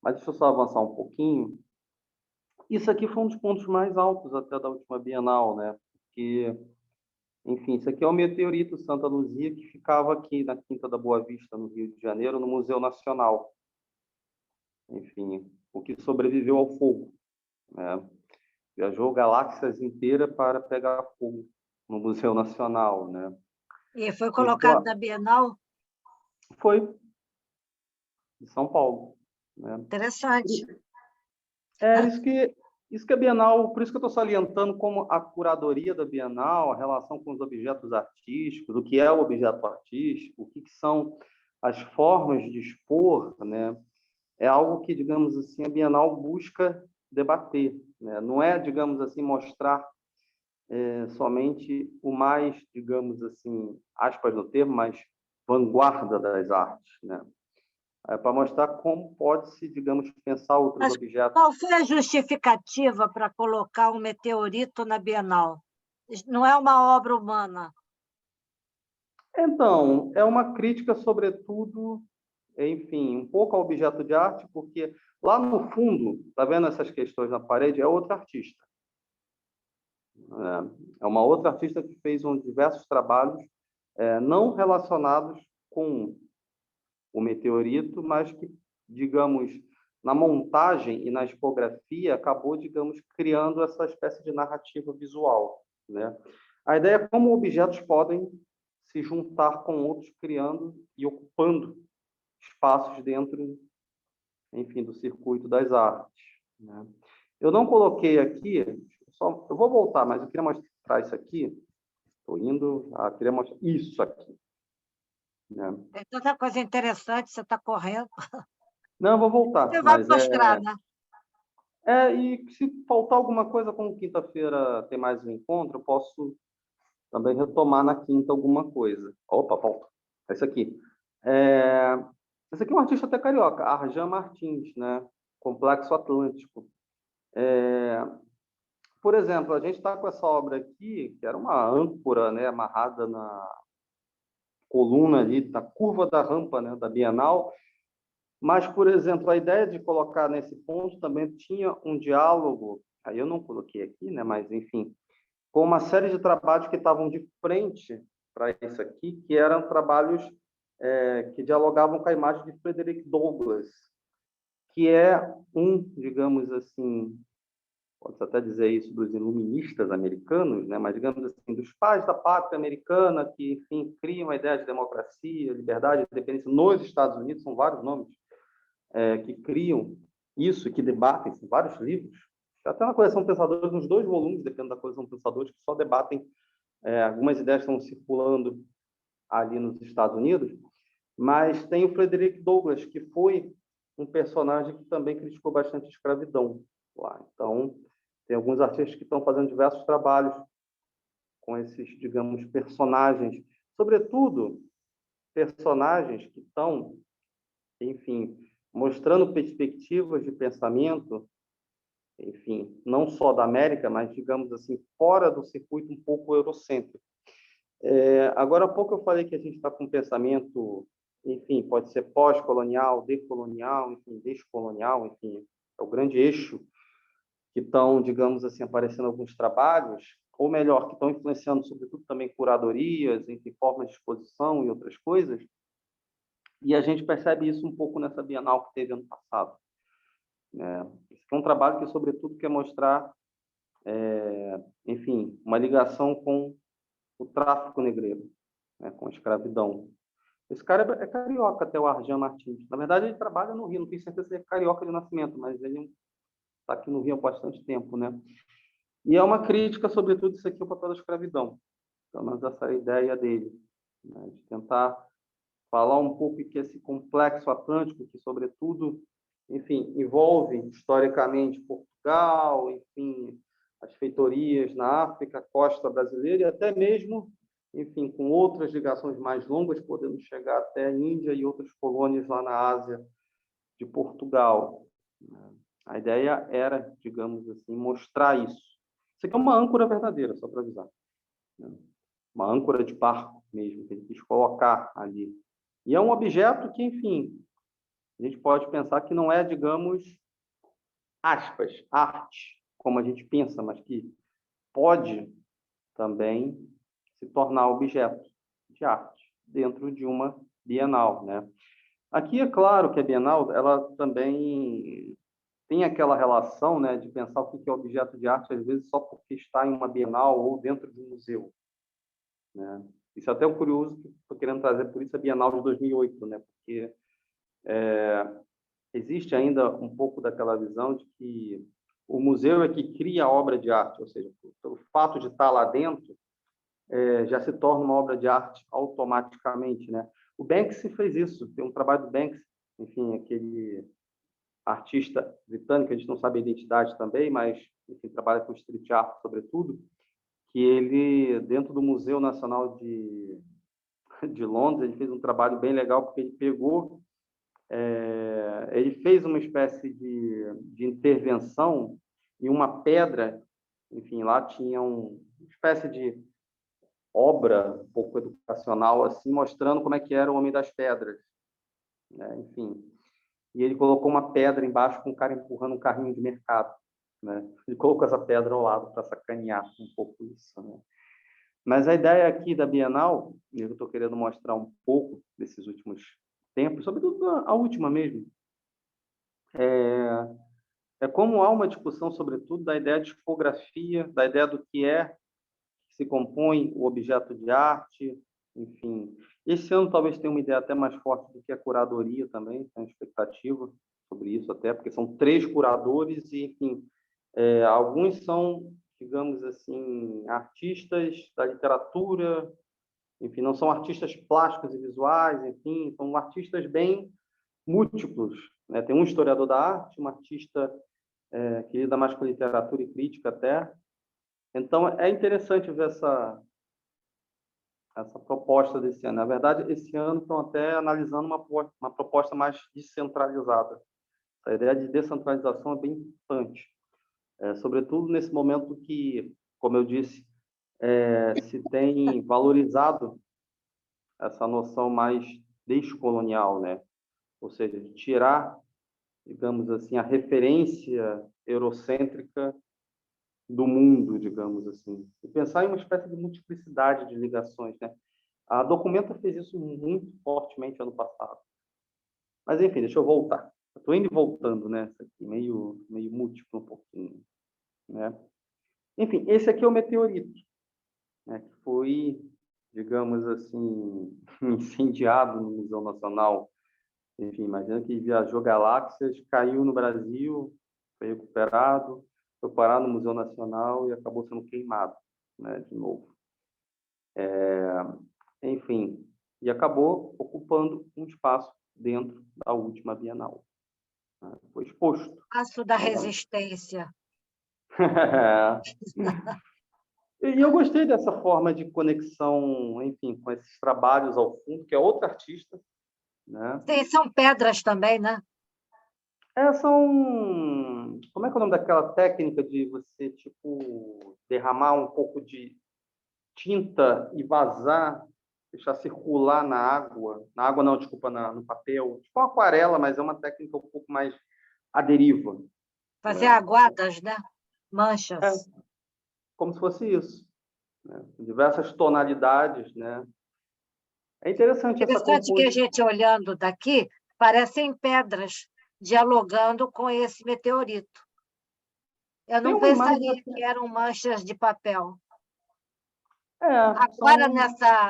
Mas deixa eu só avançar um pouquinho. Isso aqui foi um dos pontos mais altos até da última Bienal, né? Porque, enfim, isso aqui é o meteorito Santa Luzia que ficava aqui na Quinta da Boa Vista, no Rio de Janeiro, no Museu Nacional. Enfim, o que sobreviveu ao fogo, né? Viajou galáxias inteiras para pegar fogo no Museu Nacional, né? E foi colocado Então, na Bienal? foi de São Paulo, né? Interessante. É isso que a Bienal, por isso que eu estou salientando como a curadoria da Bienal, a relação com os objetos artísticos, o que é o objeto artístico, o que são as formas de expor, né? É algo que, digamos assim, a Bienal busca debater, né? Não é, digamos assim, mostrar somente o mais, digamos assim, aspas no termo, mais vanguarda das artes, né? Para mostrar como pode-se, digamos, pensar outros Mas objetos. qual foi a justificativa para colocar um meteorito na Bienal? Não é uma obra humana. Então, é uma crítica, sobretudo, enfim, um pouco ao objeto de arte, porque lá no fundo, tá vendo essas questões na parede? É outro artista. É uma outra artista que fez diversos trabalhos não relacionados com o meteorito, mas que, digamos, na montagem e na expografia, acabou, digamos, criando essa espécie de narrativa visual, né? A ideia é como objetos podem se juntar com outros, criando e ocupando espaços dentro, enfim, do circuito das artes, né? Eu não coloquei aqui, eu vou voltar, mas eu queria mostrar isso aqui. Estou indo, queria mostrar isso aqui, né? Tem tanta coisa interessante, você está correndo. Não, eu vou voltar, Você vai mas mostrar, né? e se faltar alguma coisa, como quinta-feira tem mais um encontro, eu posso também retomar na quinta alguma coisa. Opa, volta. Esse aqui. É, esse aqui é um artista até carioca, Arjan Martins, né? Complexo Atlântico. Por exemplo, a gente está com essa obra aqui, que era uma âncora, né, amarrada na coluna ali, na curva da rampa, né, da Bienal. Mas, por exemplo, a ideia de colocar nesse ponto também tinha um diálogo, aí eu não coloquei aqui, né, mas enfim, com uma série de trabalhos que estavam de frente para isso aqui, que eram trabalhos que dialogavam com a imagem de Frederick Douglass, que é digamos assim, pode até dizer isso dos iluministas americanos, né, mas digamos assim, dos pais da pátria americana que, enfim, criam a ideia de democracia, liberdade, independência nos Estados Unidos, são vários nomes que criam isso, que debatem, são vários livros. Até na coleção Pensadores, nos 2 volumes, dependendo da coleção Pensadores, que só debatem, algumas ideias estão circulando ali nos Estados Unidos, mas tem o Frederick Douglass, que foi um personagem que também criticou bastante a escravidão lá. Então, tem alguns artistas que estão fazendo diversos trabalhos com esses, digamos, personagens, sobretudo personagens que estão, enfim, mostrando perspectivas de pensamento, enfim, não só da América, mas, digamos assim, fora do circuito um pouco eurocêntrico. Agora há pouco eu falei que a gente está com um pensamento, enfim, pode ser pós-colonial, decolonial, enfim, descolonial, enfim, é o grande eixo que estão, digamos assim, aparecendo alguns trabalhos, ou melhor, que estão influenciando, sobretudo, também curadorias, enfim, formas de exposição e outras coisas, e a gente percebe isso um pouco nessa Bienal que teve ano passado. Esse é um trabalho que, sobretudo, quer mostrar, enfim, uma ligação com o tráfico negreiro, né, com a escravidão. Esse cara é carioca, até o Arjan Martins. Na verdade, ele trabalha no Rio, não tenho certeza se ele é carioca de nascimento, mas ele está aqui no Rio há bastante tempo, né? E é uma crítica, sobretudo, isso aqui, o papel da escravidão. Pelo menos essa é a ideia dele, né? De tentar falar um pouco que esse complexo atlântico, que, sobretudo, enfim, envolve, historicamente, Portugal, enfim, as feitorias na África, costa brasileira, e até mesmo, enfim, com outras ligações mais longas, podendo chegar até a Índia e outras colônias lá na Ásia de Portugal. A ideia era, digamos assim, mostrar isso. Isso aqui é uma âncora verdadeira, só para avisar, né? Uma âncora de barco mesmo, que ele quis colocar ali. E é um objeto que, enfim, a gente pode pensar que não é, digamos, aspas, arte, como a gente pensa, mas que pode também se tornar objeto de arte dentro de uma Bienal, né? Aqui é claro que a Bienal, ela também tem aquela relação, né, de pensar o que é objeto de arte, às vezes só porque está em uma Bienal ou dentro de um museu, né? Isso é até o curioso que estou querendo trazer, por isso a Bienal de 2008, né? Porque existe ainda um pouco daquela visão de que o museu é que cria a obra de arte, ou seja, pelo fato de estar lá dentro, já se torna uma obra de arte automaticamente, né? O Banksy fez isso, tem um trabalho do Banksy, enfim, aquele artista britânico, a gente não sabe a identidade também, mas, enfim, trabalha com street art, sobretudo, que ele, dentro do Museu Nacional de Londres, ele fez um trabalho bem legal, porque ele pegou, ele fez uma espécie de intervenção em uma pedra, enfim, lá tinha uma espécie de obra um pouco educacional, assim, mostrando como é que era o Homem das Pedras, né? Enfim, e ele colocou uma pedra embaixo com um cara empurrando um carrinho de mercado, né? Ele colocou essa pedra ao lado para sacanear um pouco isso, né? Mas a ideia aqui da Bienal, e eu estou querendo mostrar um pouco desses últimos tempos, sobretudo a última mesmo, é como há uma discussão, sobretudo, da ideia de tipografia, da ideia do que se compõe o objeto de arte, enfim. Esse ano talvez tenha uma ideia até mais forte do que a curadoria também, tem expectativa sobre isso até, porque são 3 curadores e, enfim, alguns são, digamos assim, artistas da literatura, enfim, não são artistas plásticos e visuais, enfim, são artistas bem múltiplos, né? Tem um historiador da arte, um artista que lida mais com literatura e crítica até. Então, é interessante ver essa proposta desse ano. Na verdade, esse ano estão até analisando uma proposta mais descentralizada. A ideia de descentralização é bem importante, sobretudo nesse momento que, como eu disse, se tem valorizado essa noção mais descolonial, né? Ou seja, de tirar, digamos assim, a referência eurocêntrica do mundo, digamos assim, e pensar em uma espécie de multiplicidade de ligações, né? A Documenta fez isso muito fortemente ano passado. Mas, enfim, deixa eu voltar. Estou indo e voltando, né? Isso aqui, meio múltiplo um pouquinho, né? Enfim, esse aqui é o meteorito, né? Que foi, digamos assim, incendiado no Museu Nacional. Enfim, imagina que viajou galáxias, caiu no Brasil, foi recuperado. foi parar no Museu Nacional e acabou sendo queimado, né, de novo. Enfim, e acabou ocupando um espaço dentro da última Bienal, né? Foi exposto. Passo da resistência. E eu gostei dessa forma de conexão, enfim, com esses trabalhos ao fundo, que é outro artista, né? Sim, são pedras também, né? Como é que é o nome daquela técnica de você, tipo, derramar um pouco de tinta e vazar, deixar circular na água? Na água não, desculpa, no papel. Tipo uma aquarela, mas é uma técnica um pouco mais à deriva, Fazer né? aguadas, né? É, Manchas. como se fosse isso, né? Diversas tonalidades, né? É interessante essa Interessante que a composição. gente, olhando daqui, parecem pedras dialogando com esse meteorito. Eu Tem não uma imagem pensaria até. que eram manchas de papel. É, Agora,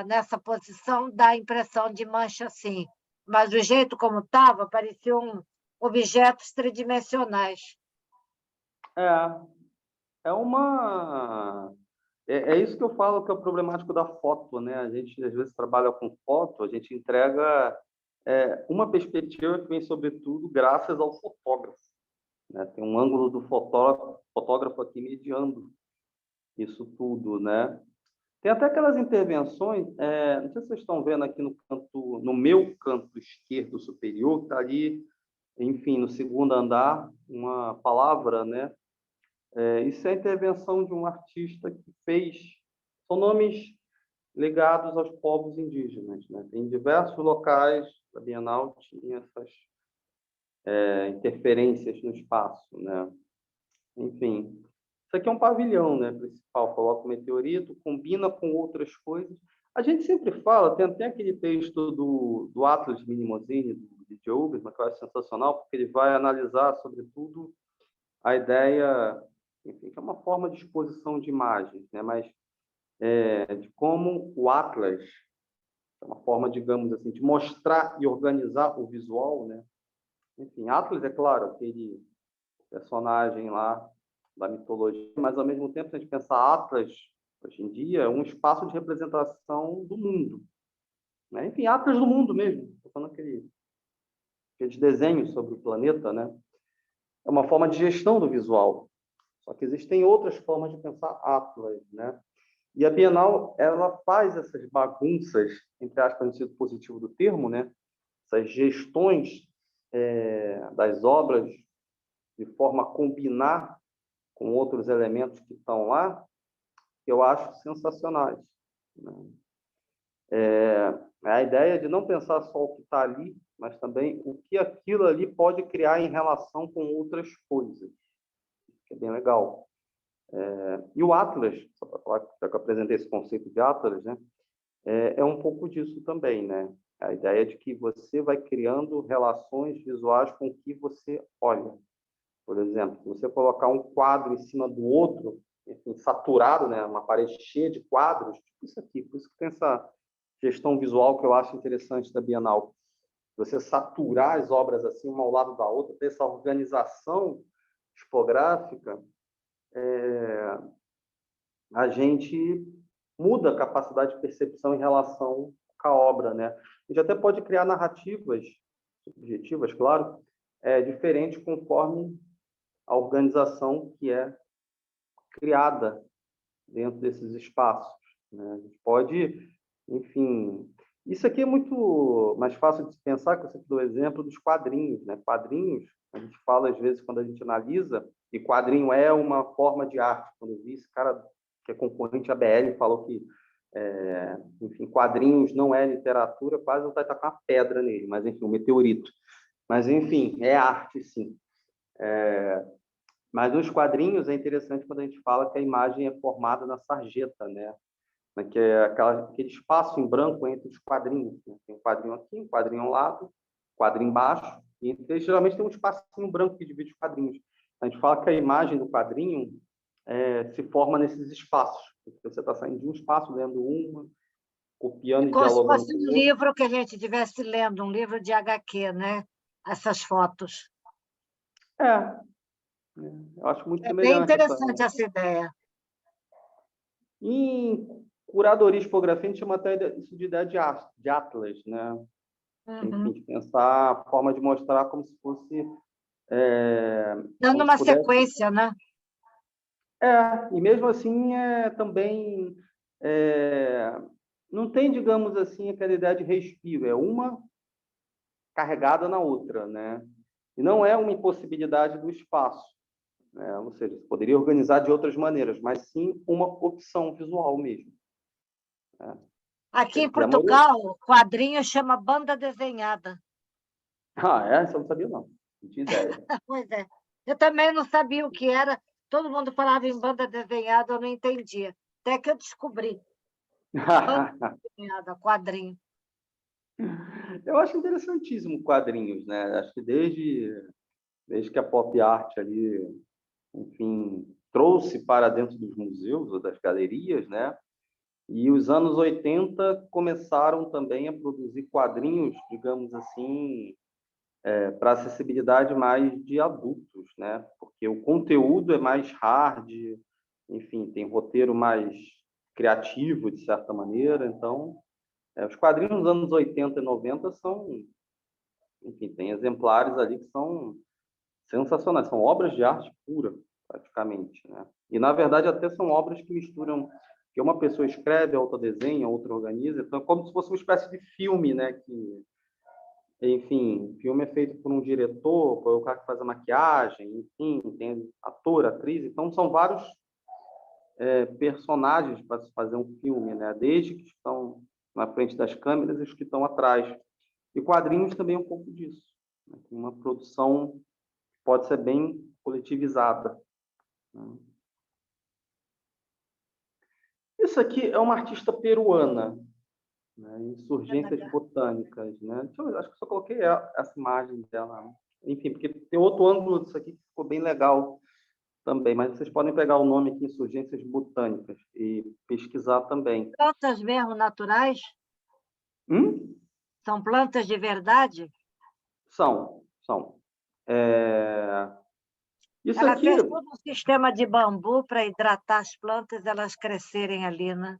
nessa posição, dá a impressão de mancha, sim. Mas do jeito como estava, pareciam objetos tridimensionais. é, é uma. É isso que eu falo que é o problemático da foto, né? A gente às vezes trabalha com foto, a gente entrega uma perspectiva que vem sobretudo graças ao fotógrafo, né? Tem um ângulo do fotógrafo aqui mediando isso tudo, né? Tem até aquelas intervenções, não sei se vocês estão vendo aqui no meu canto esquerdo superior, está ali, enfim, no segundo andar, uma palavra, né? Isso é a intervenção de um artista que fez. São nomes ligados aos povos indígenas, né? Tem diversos locais da Bienal tinha essas interferências no espaço, né? Enfim, isso aqui é um pavilhão, né, principal. Coloca o meteorito, combina com outras coisas. A gente sempre fala, tem até aquele texto do Atlas Minimozini, de Joe Huberman, que eu acho sensacional, porque ele vai analisar, sobretudo, a ideia, enfim, que é uma forma de exposição de imagens, né, mas de como o Atlas é uma forma, digamos assim, de mostrar e organizar o visual, né? Enfim, Atlas, é claro, aquele personagem lá da mitologia, mas ao mesmo tempo, se a gente pensar Atlas, hoje em dia, é um espaço de representação do mundo, né? Enfim, Atlas do mundo mesmo, estou falando aqueles desenhos sobre o planeta, né? É uma forma de gestão do visual, só que existem outras formas de pensar Atlas, né? E a Bienal, ela faz essas bagunças, entre aspas, no sentido positivo do termo, né? Essas gestões das obras de forma a combinar com outros elementos que estão lá, que eu acho sensacionais, né? A ideia de não pensar só o que está ali, mas também o que aquilo ali pode criar em relação com outras coisas, que é bem legal. E o Atlas, só para falar, já que eu apresentei esse conceito de Atlas, né? É um pouco disso também, né? A ideia de que você vai criando relações visuais com o que você olha. Por exemplo, se você colocar um quadro em cima do outro, enfim, saturado, né? Uma parede cheia de quadros, tipo isso aqui. Por isso que tem essa gestão visual que eu acho interessante da Bienal. Você saturar as obras assim, uma ao lado da outra, ter essa organização tipográfica, a gente muda a capacidade de percepção em relação à obra, né? A gente até pode criar narrativas subjetivas, claro, diferentes conforme a organização que é criada dentro desses espaços, né? A gente pode, enfim, isso aqui é muito mais fácil de se pensar, que você deu o exemplo dos quadrinhos, né? Quadrinhos, a gente fala às vezes quando a gente analisa, e quadrinho é uma forma de arte. Quando eu vi esse cara que é concorrente à BL falou que, enfim, quadrinhos não é literatura, quase eu vai tacar uma pedra nele, mas enfim, um meteorito. Mas enfim, é arte, sim. Mas nos quadrinhos é interessante quando a gente fala que a imagem é formada na sarjeta, né? Que é aquele espaço em branco entre os quadrinhos, né? Tem um quadrinho aqui, um quadrinho ao lado, um quadrinho embaixo, e geralmente tem um espacinho branco que divide os quadrinhos. A gente fala que a imagem do quadrinho se forma nesses espaços. Você está saindo de um espaço, lendo uma, É copiando e como se dialogando fosse com um o outro. livro que a gente estivesse lendo, um livro de HQ, né? Essas fotos. É, Eu acho muito É bem semelhante essa. interessante essa ideia. Em curadoria e tipografia, a gente chama até isso de ideia de atlas, né? Enfim, Uhum. de pensar a forma de mostrar como se fosse, Dando como se uma pudesse. sequência, né? E mesmo assim, também é, não tem, digamos assim, aquela ideia de respiro, é uma carregada na outra, né? E não é uma impossibilidade do espaço, né? Ou seja, você poderia organizar de outras maneiras, mas sim uma opção visual mesmo, né? Aqui em E a maioria... Portugal, o quadrinho chama banda desenhada. Isso eu não sabia, não tinha ideia. Pois é. Eu também não sabia o que era. Todo mundo falava em banda desenhada, eu não entendia. Até que eu descobri. Banda desenhada, quadrinho. Eu acho interessantíssimo quadrinhos, né? Acho que desde que a pop art ali, enfim, trouxe para dentro dos museus ou das galerias, né? E os anos 80 começaram também a produzir quadrinhos, digamos assim, para acessibilidade mais de adultos, né? Porque o conteúdo é mais hard, enfim, tem roteiro mais criativo, de certa maneira. Então, os quadrinhos dos anos 80 e 90 são, enfim, tem exemplares ali que são sensacionais, são obras de arte pura, praticamente, né? E, na verdade, até são obras que misturam, que uma pessoa escreve, a outra desenha, a outra organiza, então é como se fosse uma espécie de filme, né? Que, enfim, o filme é feito por um diretor, por o cara que faz a maquiagem, enfim, tem ator, atriz, então são vários personagens para se fazer um filme, né? Desde que estão na frente das câmeras e os que estão atrás. E quadrinhos também é um pouco disso, né? Uma produção pode ser bem coletivizada, né? Isso aqui é uma artista peruana, né? Insurgências Botânicas, né? Acho que só coloquei essa imagem dela, né? Enfim, porque tem outro ângulo disso aqui que ficou bem legal também, mas vocês podem pegar o nome aqui, Insurgências Botânicas, e pesquisar também. Plantas mesmo naturais? Hum? São plantas de verdade? São. É, Isso Ela aqui fez todo um sistema de bambu para hidratar as plantas, elas crescerem ali, né?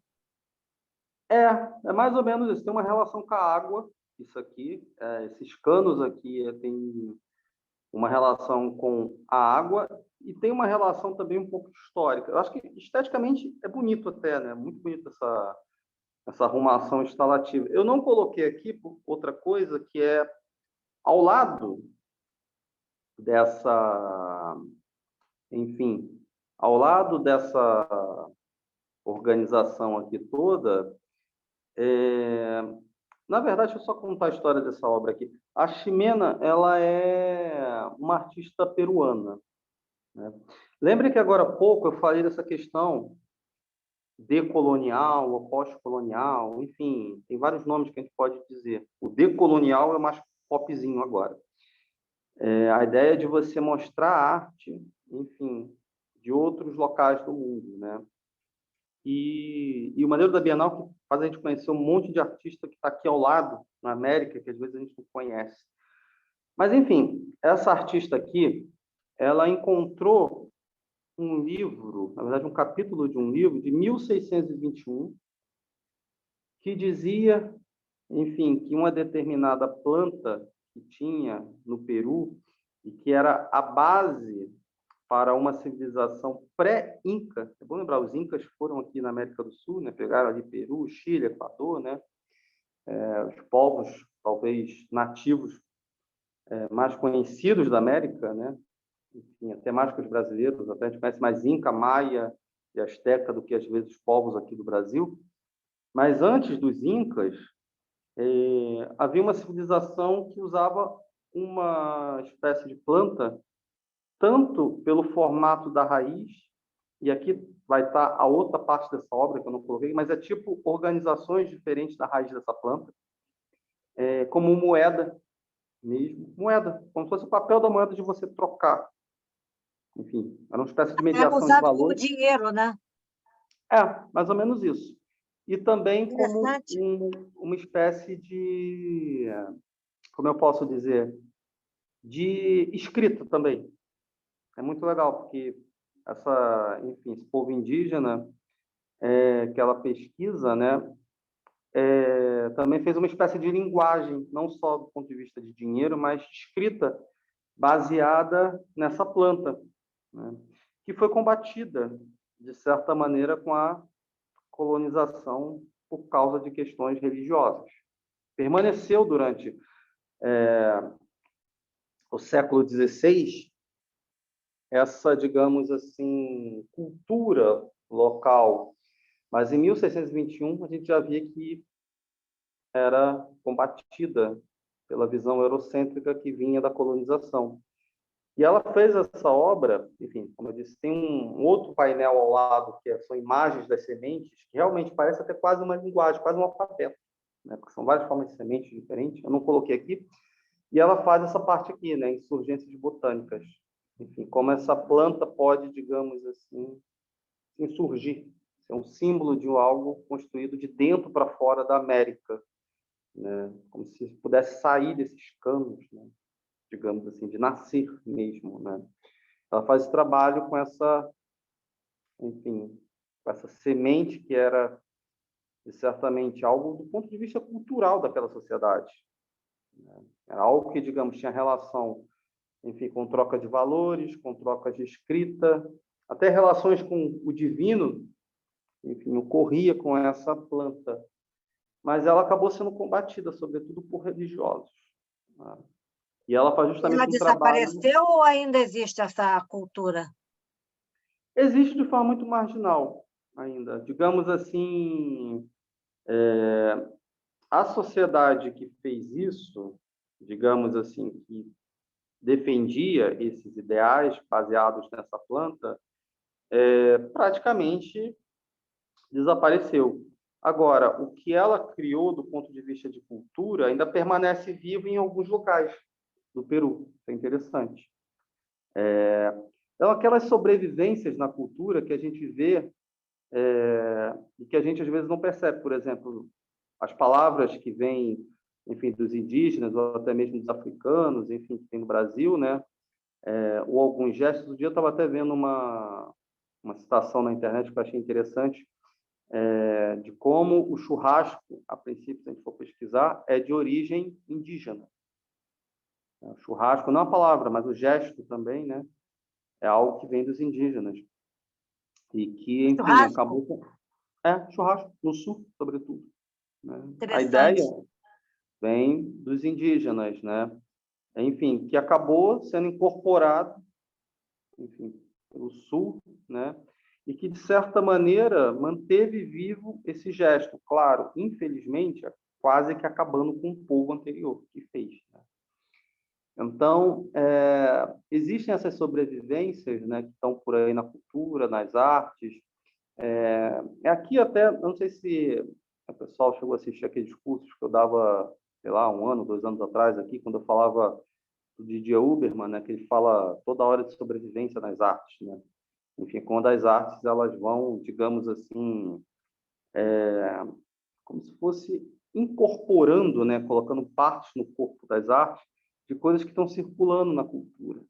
é mais ou menos isso. Tem uma relação com a água, isso aqui. Esses canos aqui tem uma relação com a água e tem uma relação também um pouco histórica. Eu acho que esteticamente é bonito até, né? Muito bonito essa arrumação instalativa. Eu não coloquei aqui por outra coisa, que é ao lado dessa, enfim, ao lado dessa organização aqui toda, na verdade, deixa eu só contar a história dessa obra aqui. A Ximena, ela é uma artista peruana, né? Lembre que agora há pouco eu falei dessa questão decolonial ou pós-colonial, enfim, tem vários nomes que a gente pode dizer. O decolonial é mais popzinho agora. A ideia de você mostrar a arte, enfim, de outros locais do mundo, né? E o maneiro da Bienal que faz a gente conhecer um monte de artista que está aqui ao lado, na América, que às vezes a gente não conhece. Mas, enfim, essa artista aqui, ela encontrou um livro, na verdade, um capítulo de um livro de 1621, que dizia, enfim, que uma determinada planta que tinha no Peru e que era a base para uma civilização pré-inca. É bom lembrar, os incas foram aqui na América do Sul, né? Pegaram ali Peru, Chile, Equador, né? Os povos, talvez, nativos mais conhecidos da América, né? Enfim, até mais que os brasileiros, até a gente conhece mais Inca, Maia e Azteca do que, às vezes, os povos aqui do Brasil. Mas antes dos Incas, havia uma civilização que usava uma espécie de planta tanto pelo formato da raiz, e aqui vai estar a outra parte dessa obra que eu não coloquei, mas é tipo organizações diferentes da raiz dessa planta, como moeda mesmo, moeda, como se fosse o papel da moeda de você trocar. Enfim, era uma espécie de Era mediação de usado como valores. dinheiro, né? Mais ou menos isso. E também como Interessante. uma espécie de, como eu posso dizer, de escrita também. é muito legal, porque enfim, esse povo indígena que ela pesquisa, né, também fez uma espécie de linguagem, não só do ponto de vista de dinheiro, mas de escrita, baseada nessa planta, né, que foi combatida, de certa maneira, com a colonização por causa de questões religiosas. Permaneceu durante o século XVI essa, digamos assim, cultura local, mas em 1621 a gente já via que era combatida pela visão eurocêntrica que vinha da colonização. E ela fez essa obra, enfim, como eu disse, tem um outro painel ao lado, que são imagens das sementes, que realmente parece até quase uma linguagem, quase um alfabeto, né? Porque são várias formas de sementes diferentes, eu não coloquei aqui, e ela faz essa parte aqui, né? Insurgências botânicas. Enfim, como essa planta pode, digamos assim, insurgir, ser um símbolo de algo construído de dentro para fora da América, né? Como se pudesse sair desses canos, né? Digamos assim, de nascer mesmo, né? Ela faz esse trabalho com essa, enfim, com essa semente que era certamente algo do ponto de vista cultural daquela sociedade, né? Era algo que, digamos, tinha relação, enfim, com troca de valores, com troca de escrita, até relações com o divino, enfim, ocorria com essa planta. Mas ela acabou sendo combatida, sobretudo por religiosos, né? E ela faz Ela justamente um trabalho... desapareceu ou ainda existe essa cultura? Existe de forma muito marginal ainda. Digamos assim, a sociedade que fez isso, digamos assim, que defendia esses ideais baseados nessa planta, praticamente desapareceu. Agora, o que ela criou do ponto de vista de cultura ainda permanece vivo em alguns locais do Peru. Isso é interessante. Então, aquelas sobrevivências na cultura que a gente vê e que a gente às vezes não percebe. Por exemplo, as palavras que vêm, enfim, dos indígenas ou até mesmo dos africanos, enfim, que tem no Brasil, né? Ou alguns gestos. Um dia eu estava até vendo uma citação na internet que eu achei interessante, de como o churrasco, a princípio, se a gente for pesquisar, é de origem indígena. O churrasco não é a palavra, mas o gesto também, né? É algo que vem dos indígenas. E que, enfim, Churrasco? acabou com... churrasco, no sul, sobretudo, né? A ideia Interessante. vem dos indígenas, né? Enfim, que acabou sendo incorporado, enfim, pelo sul, né? E que, de certa maneira, manteve vivo esse gesto. Claro, infelizmente, quase que acabando com o povo anterior que fez, né? Então, existem essas sobrevivências, né, que estão por aí na cultura, nas artes. Aqui até, não sei se o pessoal chegou a assistir aqueles cursos que eu dava, sei lá, 1 ano, 2 anos atrás aqui, quando eu falava do Didier Huberman, né, que ele fala toda hora de sobrevivência nas artes, né? Enfim, quando as artes elas vão, digamos assim, como se fosse incorporando, né, colocando partes no corpo das artes de coisas que estão circulando na cultura,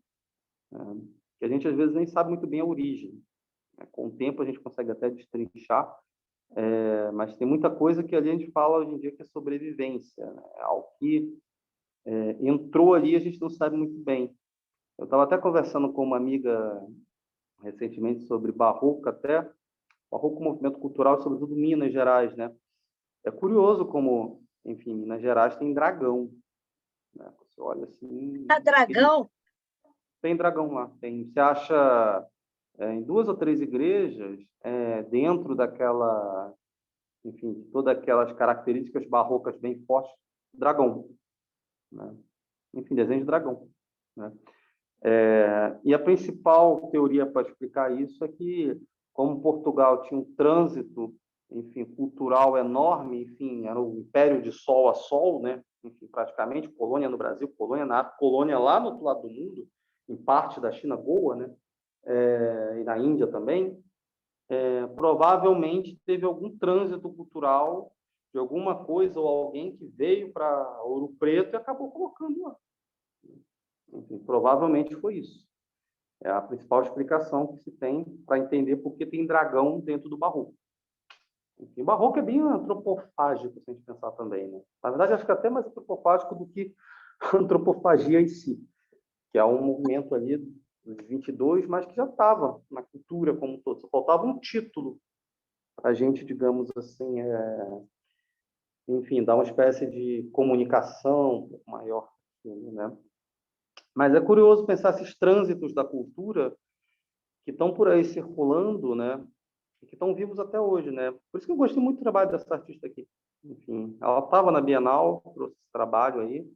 né, que a gente às vezes nem sabe muito bem a origem, né? Com o tempo a gente consegue até destrinchar, mas tem muita coisa que a gente fala hoje em dia que é sobrevivência, né? Algo que entrou ali e a gente não sabe muito bem. Eu estava até conversando com uma amiga recentemente sobre barroco até, barroco movimento cultural, sobretudo Minas Gerais, né? É curioso como, enfim, Minas Gerais tem dragão, né? Você olha assim, A dragão? tem dragão lá, tem. Você acha em 2 ou 3 igrejas dentro daquela, enfim, todas aquelas características barrocas bem fortes, dragão, né? Enfim, desenho de dragão, né? E a principal teoria para explicar isso é que, como Portugal tinha um trânsito, enfim, cultural enorme, enfim, era um império de sol a sol, né? Enfim, praticamente, colônia no Brasil, colônia na África, colônia lá no outro lado do mundo, em parte da China, Goa, né? E na Índia também, provavelmente teve algum trânsito cultural de alguma coisa ou alguém que veio para Ouro Preto e acabou colocando lá. Enfim, provavelmente foi isso. É a principal explicação que se tem para entender por que tem dragão dentro do barroco. Enfim, o barroco é bem antropofágico, se a gente pensar também, né? Na verdade, acho que é até mais antropofágico do que a antropofagia em si, que é um movimento ali dos 22, mas que já estava na cultura como um todo. Só faltava um título para a gente, digamos assim, enfim, dar uma espécie de comunicação um pouco maior, né? Mas é curioso pensar esses trânsitos da cultura que estão por aí circulando, né? E que estão vivos até hoje, né? Por isso que eu gostei muito do trabalho dessa artista aqui. Enfim, ela estava na Bienal, trouxe esse trabalho aí.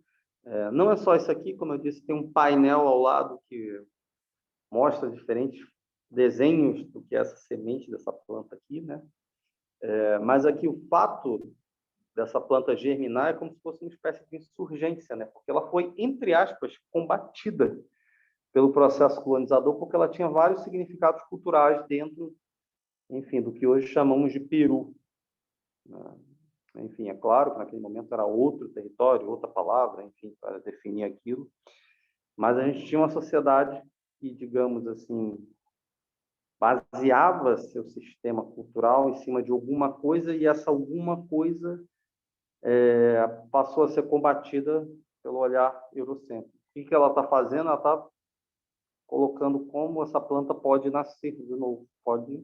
Não é só isso aqui, como eu disse, tem um painel ao lado que mostra diferentes desenhos do que é essa semente dessa planta aqui, né? Mas aqui o fato dessa planta germinar é como se fosse uma espécie de insurgência, né? Porque ela foi, entre aspas, combatida pelo processo colonizador, porque ela tinha vários significados culturais dentro, enfim, do que hoje chamamos de Peru, né? Enfim, é claro que naquele momento era outro território, outra palavra, enfim, para definir aquilo, mas a gente tinha uma sociedade que, digamos assim, baseava seu sistema cultural em cima de alguma coisa e essa alguma coisa passou a ser combatida pelo olhar eurocêntrico. O que ela está fazendo? Ela está colocando como essa planta pode nascer de novo, pode,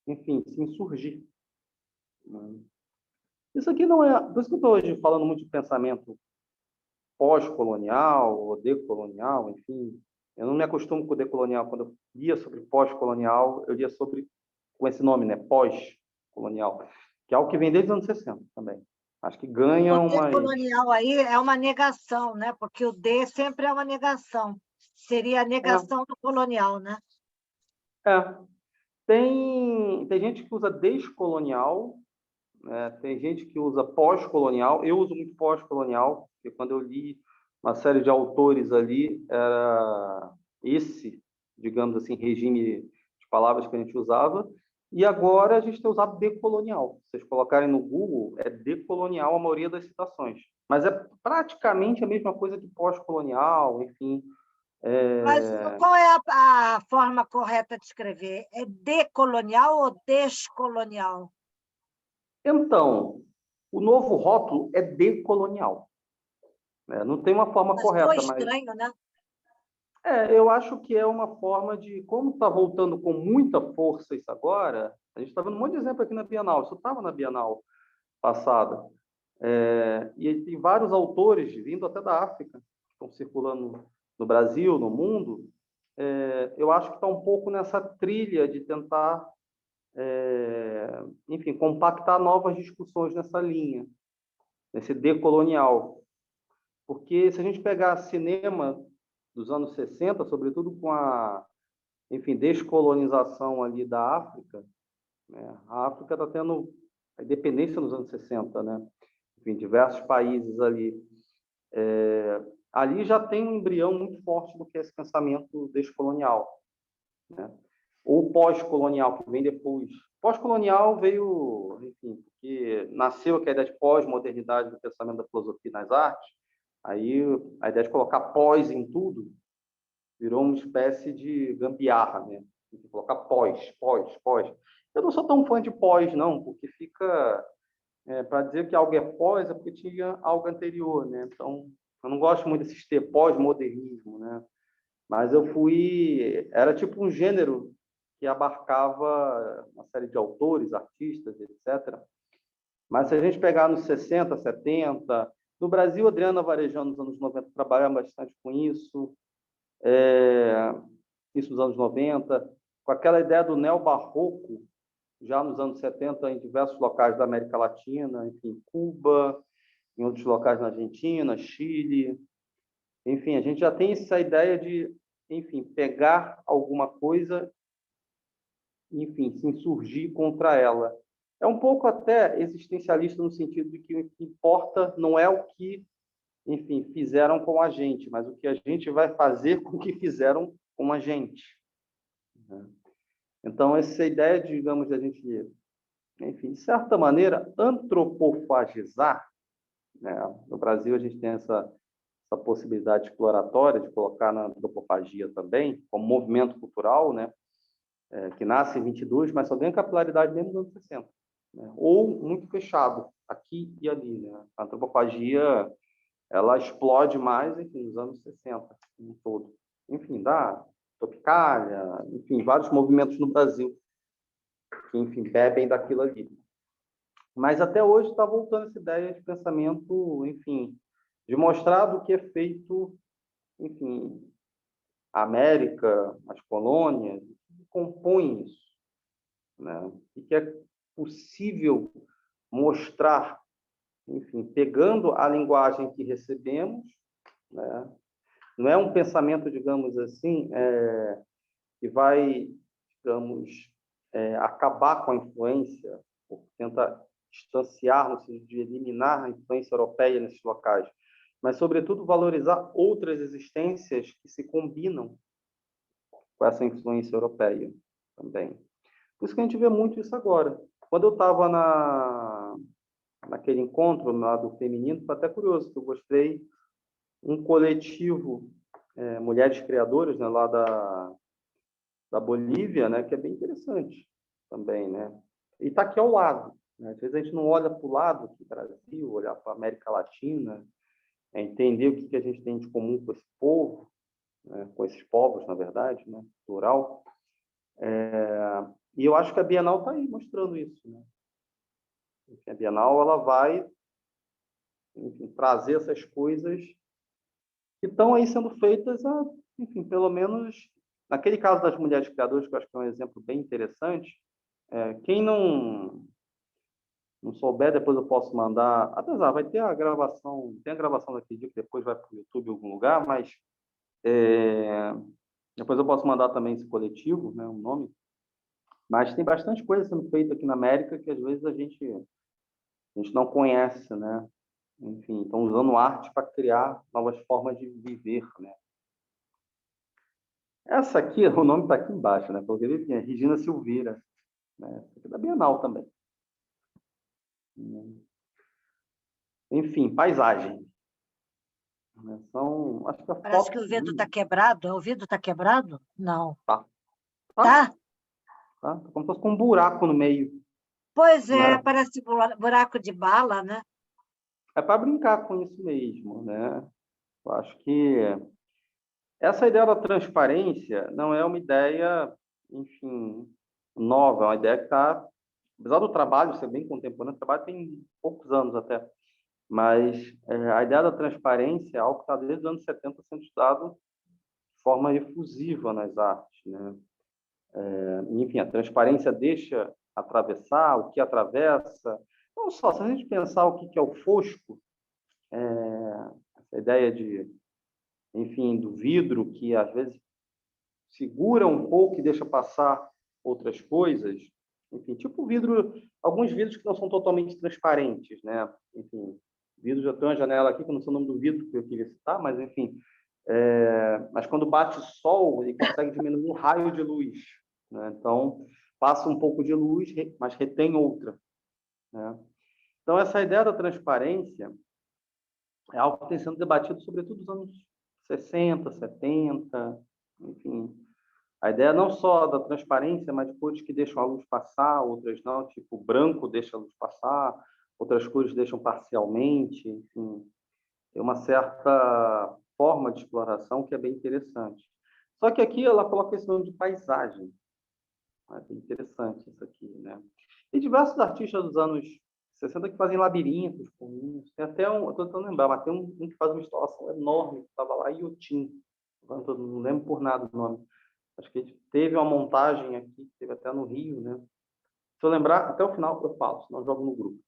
enfim, se insurgir, né? Isso aqui não é... Por isso que eu estou hoje falando muito de pensamento pós-colonial ou decolonial, enfim. Eu não me acostumo com o decolonial. Quando eu lia sobre pós-colonial, eu lia sobre, com esse nome, né? Pós-colonial, que é algo que vem desde os anos 60 também. Acho que ganha O umas... decolonial aí é uma negação, né? Porque o D sempre é uma negação. Seria a negação do colonial, né? É. Tem gente que usa descolonial, né? Tem gente que usa pós-colonial. Eu uso muito pós-colonial, porque quando eu li uma série de autores ali, era esse, digamos assim, regime de palavras que a gente usava. E agora a gente tem usado decolonial. Se vocês colocarem no Google, é decolonial a maioria das citações. Mas é praticamente a mesma coisa que pós-colonial, enfim. Mas qual é a forma correta de escrever? É decolonial ou descolonial? Então, o novo rótulo é decolonial, né? Não tem uma forma Mas ficou correta, mas estranho, né? eu acho que é uma forma de, como está voltando com muita força isso agora, a gente está vendo um monte de exemplo aqui na Bienal, isso estava na Bienal passada, e tem vários autores vindo até da África, que estão circulando no Brasil, no mundo. Eu acho que está um pouco nessa trilha de tentar, enfim, compactar novas discussões nessa linha, nesse decolonial. Porque se a gente pegar cinema dos anos 60, sobretudo com a, enfim, descolonização ali da África, né? A África está tendo a independência nos anos 60, né? Enfim, diversos países ali. Ali já tem um embrião muito forte do que é esse pensamento descolonial, né? Ou pós-colonial, que vem depois. Pós-colonial veio, enfim, porque nasceu a ideia de pós-modernidade do pensamento da filosofia e nas artes. Aí a ideia de colocar pós em tudo virou uma espécie de gambiarra, né? De colocar pós, pós, pós. Eu não sou tão fã de pós, não, porque fica... para dizer que algo é pós é porque tinha algo anterior, né? Então, eu não gosto muito desse pós-modernismo, né? Mas eu fui... Era tipo um gênero que abarcava uma série de autores, artistas, etc. Mas se a gente pegar nos 60, 70, no Brasil, Adriana Varejão, nos anos 90, trabalhava bastante com isso, isso nos anos 90, com aquela ideia do neobarroco, já nos anos 70, em diversos locais da América Latina, enfim, Cuba, em outros locais na Argentina, Chile. Enfim, a gente já tem essa ideia de, enfim, pegar alguma coisa, enfim, se insurgir contra ela. É um pouco até existencialista no sentido de que o que importa não é o que, enfim, fizeram com a gente, mas o que a gente vai fazer com o que fizeram com a gente, né? Então, essa ideia, digamos, de a gente, enfim, de certa maneira, antropofagizar, né? No Brasil, a gente tem essa essa possibilidade exploratória de colocar na antropofagia também, como movimento cultural, né? Que nasce em 22, mas só ganha capilaridade mesmo nos anos 60. Né? Ou muito fechado, aqui e ali. Né? A antropofagia ela explode mais, enfim, nos anos 60, como um todo. Enfim, da Tropicália, enfim, vários movimentos no Brasil que, enfim, bebem daquilo ali. Mas até hoje está voltando essa ideia de pensamento, enfim, de mostrar do que é feito, enfim, a América, as colônias, que compõem isso, né? E que é possível mostrar, enfim, pegando a linguagem que recebemos, né? Não é um pensamento, digamos assim, que vai, digamos, acabar com a influência, ou tenta distanciar, no sentido de eliminar a influência europeia nesses locais, mas, sobretudo, valorizar outras existências que se combinam com essa influência europeia também. Por isso que a gente vê muito isso agora. Quando eu estava naquele encontro lá do feminino, foi até curioso, que eu mostrei um coletivo, mulheres criadoras, né, lá da Bolívia, né, que é bem interessante também, né? E está aqui ao lado. Né? Às vezes a gente não olha para o lado do Brasil, olhar para a América Latina, entender o que a gente tem de comum com esse povo, né, com esses povos, na verdade, né, plural. E eu acho que a Bienal está aí mostrando isso. Né? A Bienal ela vai, enfim, trazer essas coisas que estão aí sendo feitas, enfim, pelo menos naquele caso das mulheres criadoras, que eu acho que é um exemplo bem interessante. Quem não souber, depois eu posso mandar. Apesar, vai ter a gravação, tem a gravação daquele dia que depois vai para o YouTube em algum lugar, mas depois eu posso mandar também esse coletivo, né, o nome. Mas tem bastante coisa sendo feita aqui na América que às vezes a gente não conhece, né? Enfim, estão usando arte para criar novas formas de viver, né? Essa aqui, o nome está aqui embaixo, né? Porque é Regina Silveira, né? Essa aqui é da Bienal também. Enfim, paisagem. São, acho que a Parece que foto o vidro está seguinte, quebrado. O vidro está quebrado? Não. tá, Tá? como se fosse com um buraco no meio, Pois é, né? parece buraco de bala, né? É para brincar com isso mesmo, né? Eu acho que essa ideia da transparência não é uma ideia, enfim, nova, é uma ideia que está, apesar do trabalho ser bem contemporâneo, o trabalho tem poucos anos até, mas a ideia da transparência é algo que está desde os anos 70 sendo estudado de forma efusiva nas artes, né? Enfim, a transparência deixa atravessar o que atravessa. Não só, se a gente pensar o que é o fosco, essa ideia de, enfim, do vidro que às vezes segura um pouco e deixa passar outras coisas, enfim, tipo vidro, alguns vidros que não são totalmente transparentes, né? Enfim, vidro, já tem uma janela aqui que eu não sei o nome do vidro que eu queria citar, mas enfim, mas quando bate o sol, ele consegue diminuir o raio de luz, né? Então, passa um pouco de luz, mas retém outra, né? Então, essa ideia da transparência é algo que tem sendo debatido, sobretudo nos anos 60, 70, enfim. A ideia não só da transparência, mas de cores que deixam a luz passar, outras não, tipo branco deixa a luz passar, outras cores deixam parcialmente, enfim. Tem uma certa forma de exploração que é bem interessante. Só que aqui ela coloca esse nome de paisagem. É bem interessante isso aqui, né? E diversos artistas dos anos 60 que fazem labirintos com isso. Tem até um, estou tentando lembrar, mas tem um que faz uma instalação enorme, que estava lá em Iotim. Não lembro por nada o nome. Acho que a gente teve uma montagem aqui, teve até no Rio, né? Se eu lembrar, até o final eu falo, senão eu jogo no grupo.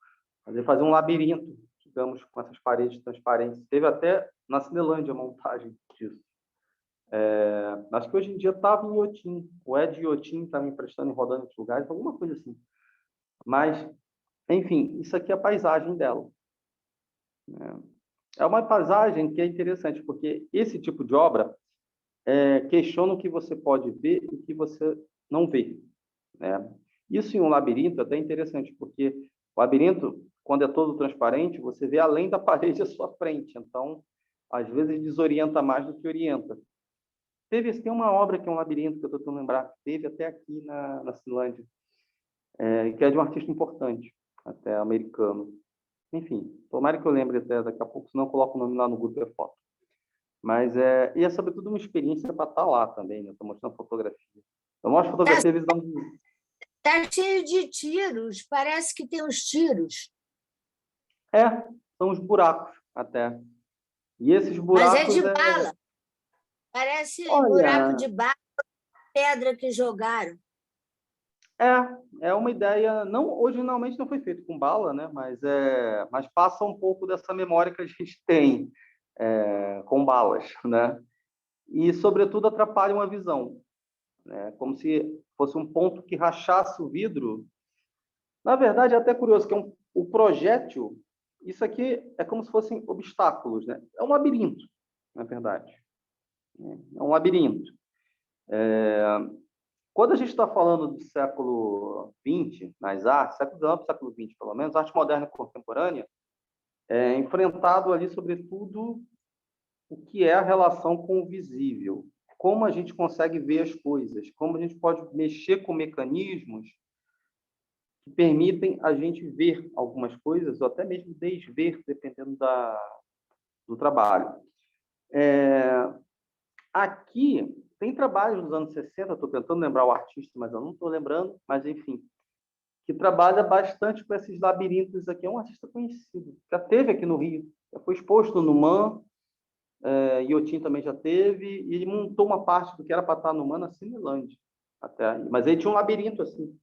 Mas ele fazia um labirinto, digamos, com essas paredes transparentes. Teve até na Cinelândia a montagem disso. Acho que hoje em dia estava em Iotim. O Ed Iotim está me emprestando e rodando em outros lugares, alguma coisa assim. Mas, enfim, isso aqui é a paisagem dela. É uma paisagem que é interessante, porque esse tipo de obra questiona o que você pode ver e o que você não vê, né? Isso em um labirinto é até interessante, porque o labirinto, quando é todo transparente, você vê além da parede à sua frente. Então, às vezes desorienta mais do que orienta. Tem uma obra que é um labirinto, que eu estou tentando lembrar, que teve até aqui na Finlândia, que é de um artista importante, até americano. Enfim, tomara que eu lembre até daqui a pouco, senão eu coloco o nome lá no grupo da foto. Mas e é sobretudo uma experiência para estar lá também, né? Estou mostrando fotografia. Eu mostro fotografia, às vezes dá um... Tá cheio de tiros, parece que tem uns tiros. São os buracos até. E esses Mas é buracos de bala. Parece buraco Olha, de bala, pedra que jogaram. é uma ideia, não, originalmente não foi feito com bala, né? Mas passa um pouco dessa memória que a gente tem com balas, né? E, sobretudo, atrapalham a visão, né? Como se fosse um ponto que rachasse o vidro. Na verdade, é até curioso que o projétil, isso aqui é como se fossem obstáculos, né? É um labirinto, na verdade. É um labirinto. Quando a gente está falando do século XX, nas artes, século XIX, século XX, pelo menos, arte moderna e contemporânea, é enfrentado ali, sobretudo, o que é a relação com o visível. Como a gente consegue ver as coisas, como a gente pode mexer com mecanismos que permitem a gente ver algumas coisas, ou até mesmo desver, dependendo do trabalho. Aqui, tem trabalhos dos anos 60, estou tentando lembrar o artista, mas eu não estou lembrando, mas enfim, que trabalha bastante com esses labirintos aqui. É um artista conhecido, já teve aqui no Rio, já foi exposto no MAN, Iotim também já teve, e ele montou uma parte do que era para estar no MAN na Cinelândia, até. Mas ele tinha um labirinto assim.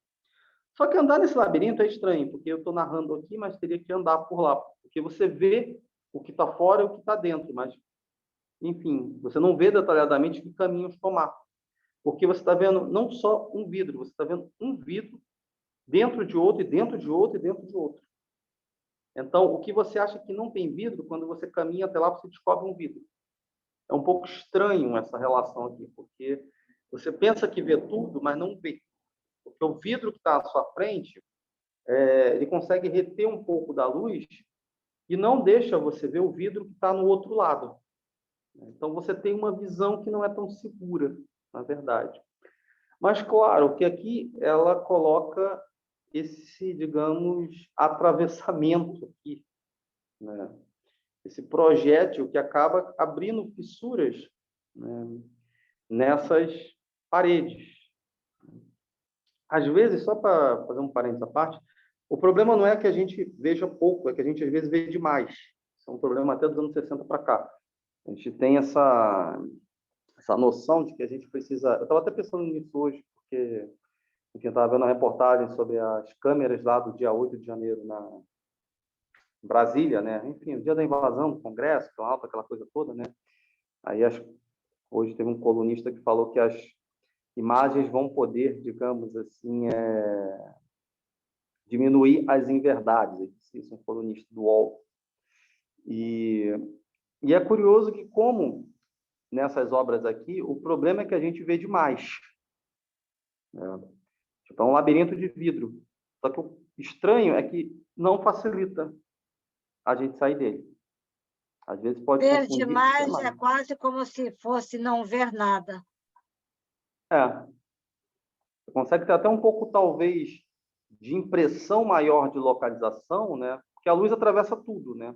Só que andar nesse labirinto é estranho, porque eu estou narrando aqui, mas teria que andar por lá, porque você vê o que está fora e o que está dentro, mas, enfim, você não vê detalhadamente que caminhos tomar, porque você está vendo não só um vidro, você está vendo um vidro dentro de outro, e dentro de outro, e dentro de outro. Então, o que você acha que não tem vidro, quando você caminha até lá, você descobre um vidro. É um pouco estranho essa relação aqui, porque você pensa que vê tudo, mas não vê. Porque o vidro que está à sua frente, ele consegue reter um pouco da luz e não deixa você ver o vidro que está no outro lado. Então, você tem uma visão que não é tão segura, na verdade. Mas, claro, que aqui ela coloca esse, digamos, atravessamento aqui, né? Esse projétil que acaba abrindo fissuras, né, nessas paredes. Às vezes, só para fazer um parênteses à parte, o problema não é que a gente veja pouco, é que a gente às vezes vê demais. Isso é um problema até dos anos 60 para cá. A gente tem essa noção de que a gente precisa... Eu estava até pensando nisso hoje, porque eu estava vendo uma reportagem sobre as câmeras lá do dia 8 de janeiro na Brasília, né? Enfim, o dia da invasão do Congresso, Planalto, aquela coisa toda, né? Aí hoje teve um colunista que falou que as imagens vão poder, digamos assim, diminuir as inverdades. Isso é um colunista do UOL. E é curioso que, como nessas obras aqui, o problema é que a gente vê demais, né? Tipo, é um labirinto de vidro. Só que o estranho é que não facilita a gente sair dele. Às vezes pode Ver confundir com demais é demais. quase como se fosse não ver nada. Você consegue ter até um pouco, talvez, de impressão maior de localização, né? Porque a luz atravessa tudo, né?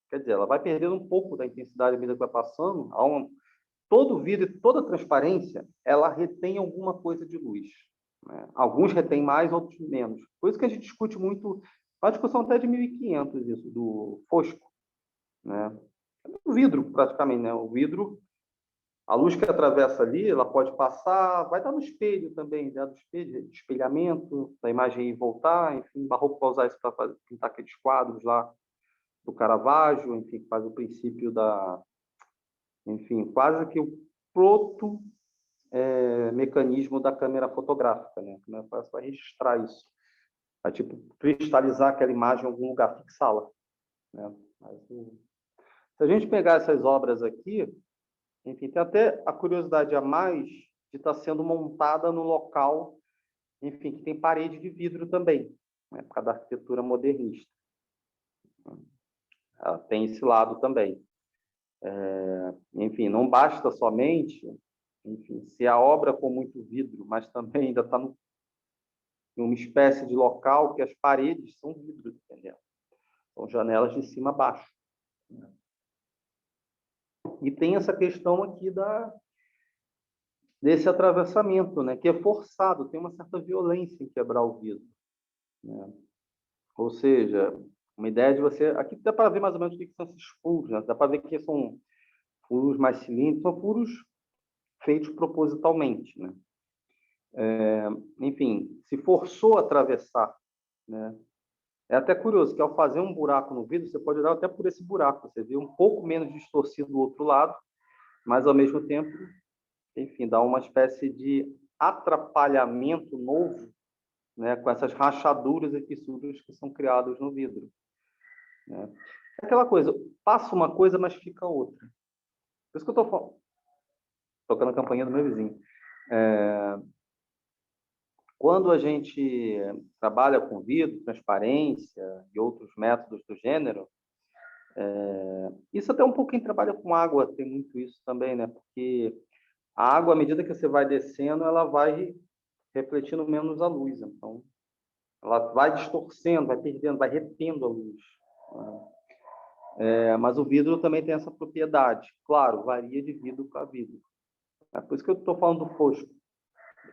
Quer dizer, ela vai perdendo um pouco da intensidade à medida que vai passando. Todo vidro e toda transparência, ela retém alguma coisa de luz, né? Alguns retêm mais, outros menos. Por isso que a gente discute muito, uma discussão até de 1500, isso, do fosco, né? O vidro, praticamente, né? O vidro, a luz que atravessa ali, ela pode passar, vai dar no espelho também, né? Do espelho, espelhamento, da imagem ir e voltar, enfim, o Barroco vai usar isso para pintar aqueles quadros lá do Caravaggio, enfim, que faz o princípio enfim, quase que o proto mecanismo da câmera fotográfica, né? Como é que faz para registrar isso? Vai, tipo, cristalizar aquela imagem em algum lugar, fixá-la, né? Se a gente pegar essas obras aqui, enfim, tem até a curiosidade a mais de estar sendo montada no local, enfim, que tem parede de vidro também, né? Por causa da arquitetura modernista. Ela tem esse lado também. Enfim, não basta somente, enfim, se a obra com muito vidro, mas também ainda está em uma espécie de local que as paredes são vidros, entendeu? São janelas de cima a baixo. E tem essa questão aqui desse atravessamento, né, que é forçado, tem uma certa violência em quebrar o vidro, né? Ou seja, uma ideia de você... Aqui dá para ver mais ou menos o que são esses furos, né? Dá para ver que são furos mais cilíndricos, são furos feitos propositalmente, né? Enfim, se forçou a atravessar, né? É até curioso que ao fazer um buraco no vidro, você pode olhar até por esse buraco, você vê um pouco menos distorcido do outro lado, mas ao mesmo tempo, enfim, dá uma espécie de atrapalhamento novo, né, com essas rachaduras e fissuras que são criadas no vidro, né? É aquela coisa, passa uma coisa, mas fica outra. Por isso que eu estou tocando a campainha do meu vizinho. Quando a gente trabalha com vidro, transparência e outros métodos do gênero, isso até um pouco quem trabalha com água tem muito isso também, né? Porque a água, à medida que você vai descendo, ela vai refletindo menos a luz. Então, ela vai distorcendo, vai perdendo, vai retendo a luz, né? Mas o vidro também tem essa propriedade. Claro, varia de vidro para vidro. É por isso que eu estou falando do fosco,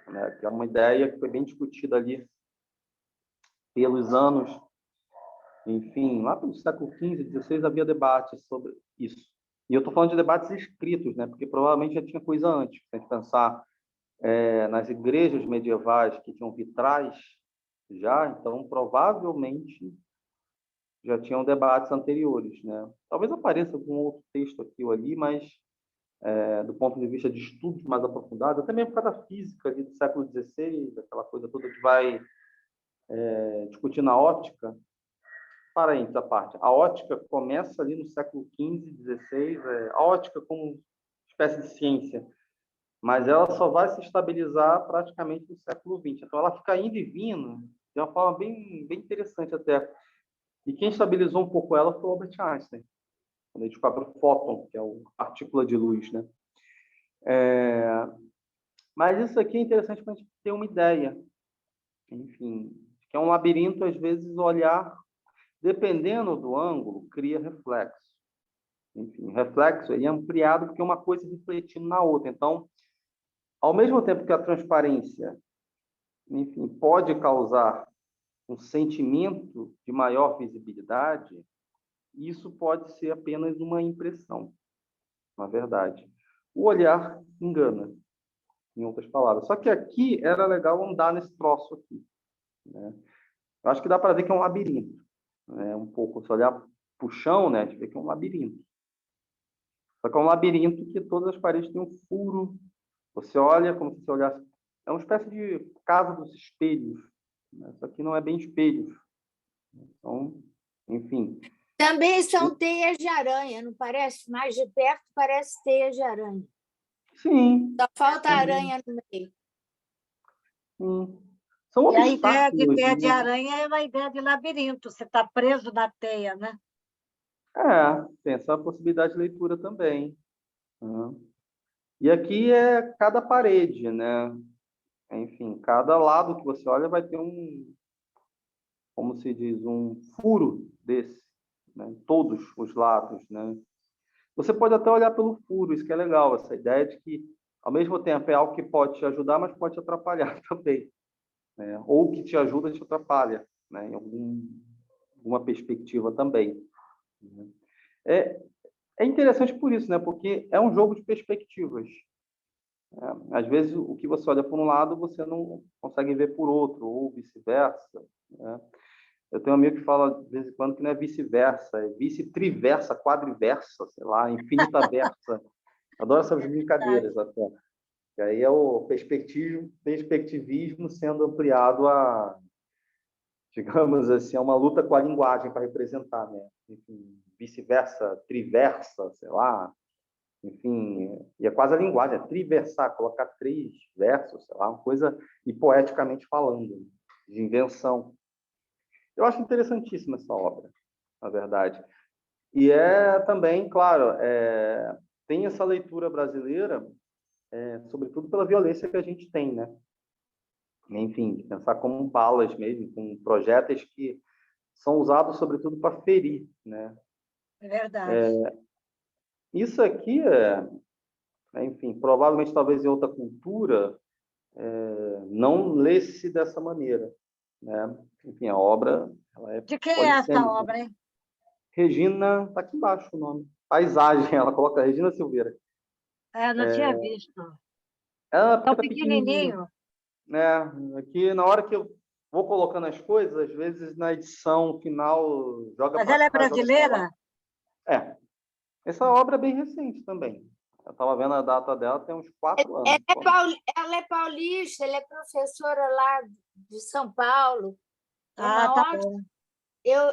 né? Que é uma ideia que foi bem discutida ali pelos anos. Enfim, lá pelo século XV, XVI, havia debates sobre isso. E eu estou falando de debates escritos, né? Porque provavelmente já tinha coisa antes. Se a gente pensar nas igrejas medievais que tinham vitrais, já, então provavelmente já tinham debates anteriores, né? Talvez apareça algum outro texto aqui ou ali, mas do ponto de vista de estudos mais aprofundados, até mesmo por causa da física ali do século XVI, aquela coisa toda que vai discutir na óptica. Para essa parte, a ótica começa ali no século XV, XVI, a ótica como espécie de ciência, mas ela só vai se estabilizar praticamente no século XX. Então, ela fica indo e vindo de uma forma bem, bem interessante até. E quem estabilizou um pouco ela foi o Albert Einstein, quando ele descobre o fóton, que é a partícula de luz, né? Mas isso aqui é interessante para a gente ter uma ideia. Enfim, que é um labirinto, às vezes, olhar, dependendo do ângulo, cria reflexo. Enfim, reflexo ele é ampliado porque uma coisa refletindo na outra. Então, ao mesmo tempo que a transparência, enfim, pode causar um sentimento de maior visibilidade, isso pode ser apenas uma impressão, na verdade. O olhar engana, em outras palavras. Só que aqui era legal andar nesse troço aqui, né? Eu acho que dá para ver que é um labirinto, né? Um pouco, se olhar para o chão, né, a gente vê que é um labirinto. Só que é um labirinto que todas as paredes têm um furo. Você olha como se você olhasse... É uma espécie de casa dos espelhos, né? Isso aqui não é bem espelhos. Então, enfim. Também são teias de aranha, não parece? Mais de perto parece teias de aranha. Sim. Só falta a aranha no meio. Sim. São E a ideia de obstáculos, teia de né? aranha é uma ideia de labirinto, você está preso na teia, né? Tem essa possibilidade de leitura também, né? E aqui é cada parede, né? Enfim, cada lado que você olha vai ter como se diz, um furo desse, né? Em todos os lados, né? Você pode até olhar pelo furo, isso que é legal, essa ideia de que, ao mesmo tempo, é algo que pode te ajudar, mas pode te atrapalhar também, né? Ou que te ajuda te atrapalha, né? Em alguma perspectiva também, né? É interessante por isso, né? Porque é um jogo de perspectivas. Às vezes, o que você olha por um lado, você não consegue ver por outro, ou vice-versa, né? Eu tenho um amigo que fala, de vez em quando, que não é vice-versa, é vice-triversa, quadriversa, sei lá, infinita-versa. Adoro essas brincadeiras até. E aí é o perspectivismo sendo ampliado a, digamos assim, a uma luta com a linguagem para representar, né? Enfim, vice-versa, triversa, sei lá. Enfim, e é quase a linguagem, é triversar, colocar três versos, sei lá, uma coisa, e poeticamente falando, de invenção. Eu acho interessantíssima essa obra, na verdade. E é também, claro, tem essa leitura brasileira, sobretudo pela violência que a gente tem, né? Enfim, de pensar como balas mesmo, com projéteis que são usados sobretudo para ferir, né? É verdade. Isso aqui enfim, provavelmente talvez em outra cultura não lê-se dessa maneira, né? Enfim, a obra De quem é pode ser essa obra, hein? Regina, está aqui embaixo o nome. Paisagem, ela coloca Regina Silveira. Não tinha visto. Ela porque Tão tá pequenininho, pequenininho. né? Aqui na hora que eu vou colocando as coisas, às vezes na edição final joga Mas para ela é cá, joga para lá. brasileira? Essa obra é bem recente também. Eu estava vendo a data dela, tem uns 4 anos. Ela é paulista, ela é professora lá de São Paulo. É Ah, uma tá ótima. bom.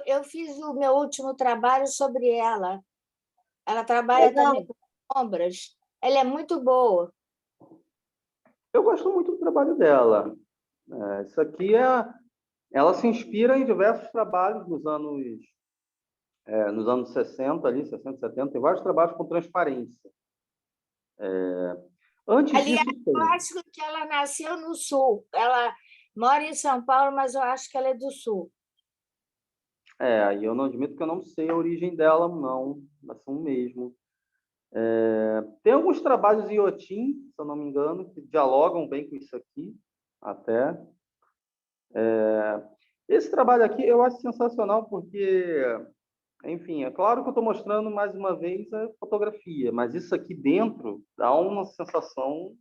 Eu fiz o meu último trabalho sobre ela. Ela trabalha Legal. também com sombras. Ela é muito boa. Eu gosto muito do trabalho dela. Isso aqui ela se inspira em diversos trabalhos nos anos 60, ali, 60, 70, tem vários trabalhos com transparência. Antes Aliás, disso, eu tem. acho que ela nasceu no Sul. Ela mora em São Paulo, mas eu acho que ela é do Sul. E eu não admito que eu não sei a origem dela, não, nação mesmo. Tem alguns trabalhos em Iotim, se eu não me engano, que dialogam bem com isso aqui, até. Esse trabalho aqui eu acho sensacional porque, enfim, é claro que eu estou mostrando mais uma vez a fotografia, mas isso aqui dentro dá uma sensação.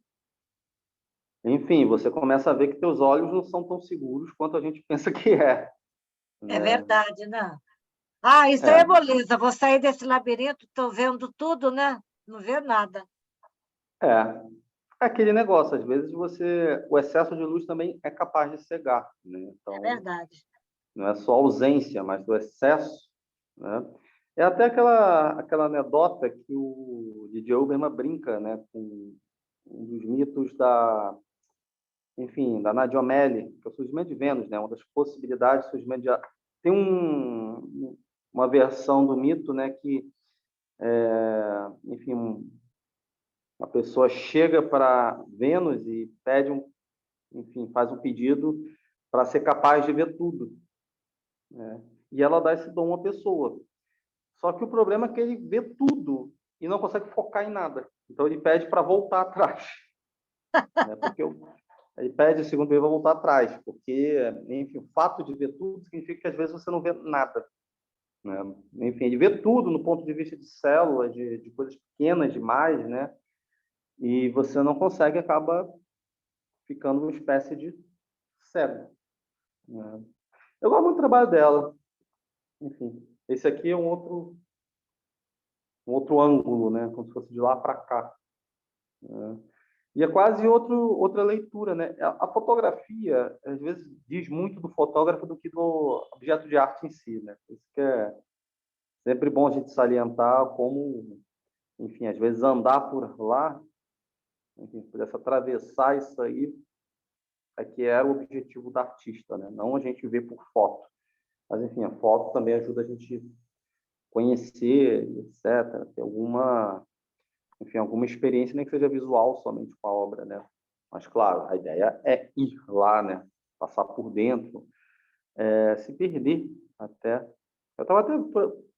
Enfim, você começa a ver que teus olhos não são tão seguros quanto a gente pensa que é, É né? verdade, né? Ah, isso aí é É, moleza. Vou sair desse labirinto, estou vendo tudo, né? Não vê nada. é aquele negócio, às vezes o excesso de luz também é capaz de cegar, né? É Então, verdade. não é só ausência, mas o excesso, né? É até aquela anedota que o Didi Oberman brinca, né, com um dos mitos enfim, da Nadia O'Malley, que é o surgimento de Vênus, né, uma das possibilidades de surgimento de. Tem uma versão do mito, né, que, enfim, uma pessoa chega para Vênus e enfim, faz um pedido para ser capaz de ver tudo, né? E ela dá esse dom à pessoa. Só que o problema é que ele vê tudo e não consegue focar em nada. Então ele pede para voltar atrás, né? Porque ele pede o segundo para voltar atrás, porque, enfim, o fato de ver tudo significa que às vezes você não vê nada, né? Enfim, ele vê tudo no ponto de vista de células, de coisas pequenas demais, né? E você não consegue, acaba ficando uma espécie de cego, né? Eu gosto muito do trabalho dela. Enfim, esse aqui é um outro ângulo, né? Como se fosse de lá para cá, né? E é quase outra leitura, né? A fotografia, às vezes, diz muito do fotógrafo do que do objeto de arte em si, né? Por isso que é sempre bom a gente salientar como, enfim, às vezes andar por lá, enfim, pudesse atravessar isso aí, é que era o objetivo da artista, né? Não a gente ver por foto. Mas, enfim, a foto também ajuda a gente conhecer, etc. Ter enfim, alguma experiência, nem que seja visual somente com a obra, né? Mas, claro, a ideia é ir lá, né? Passar por dentro, se perder até. Eu estava até,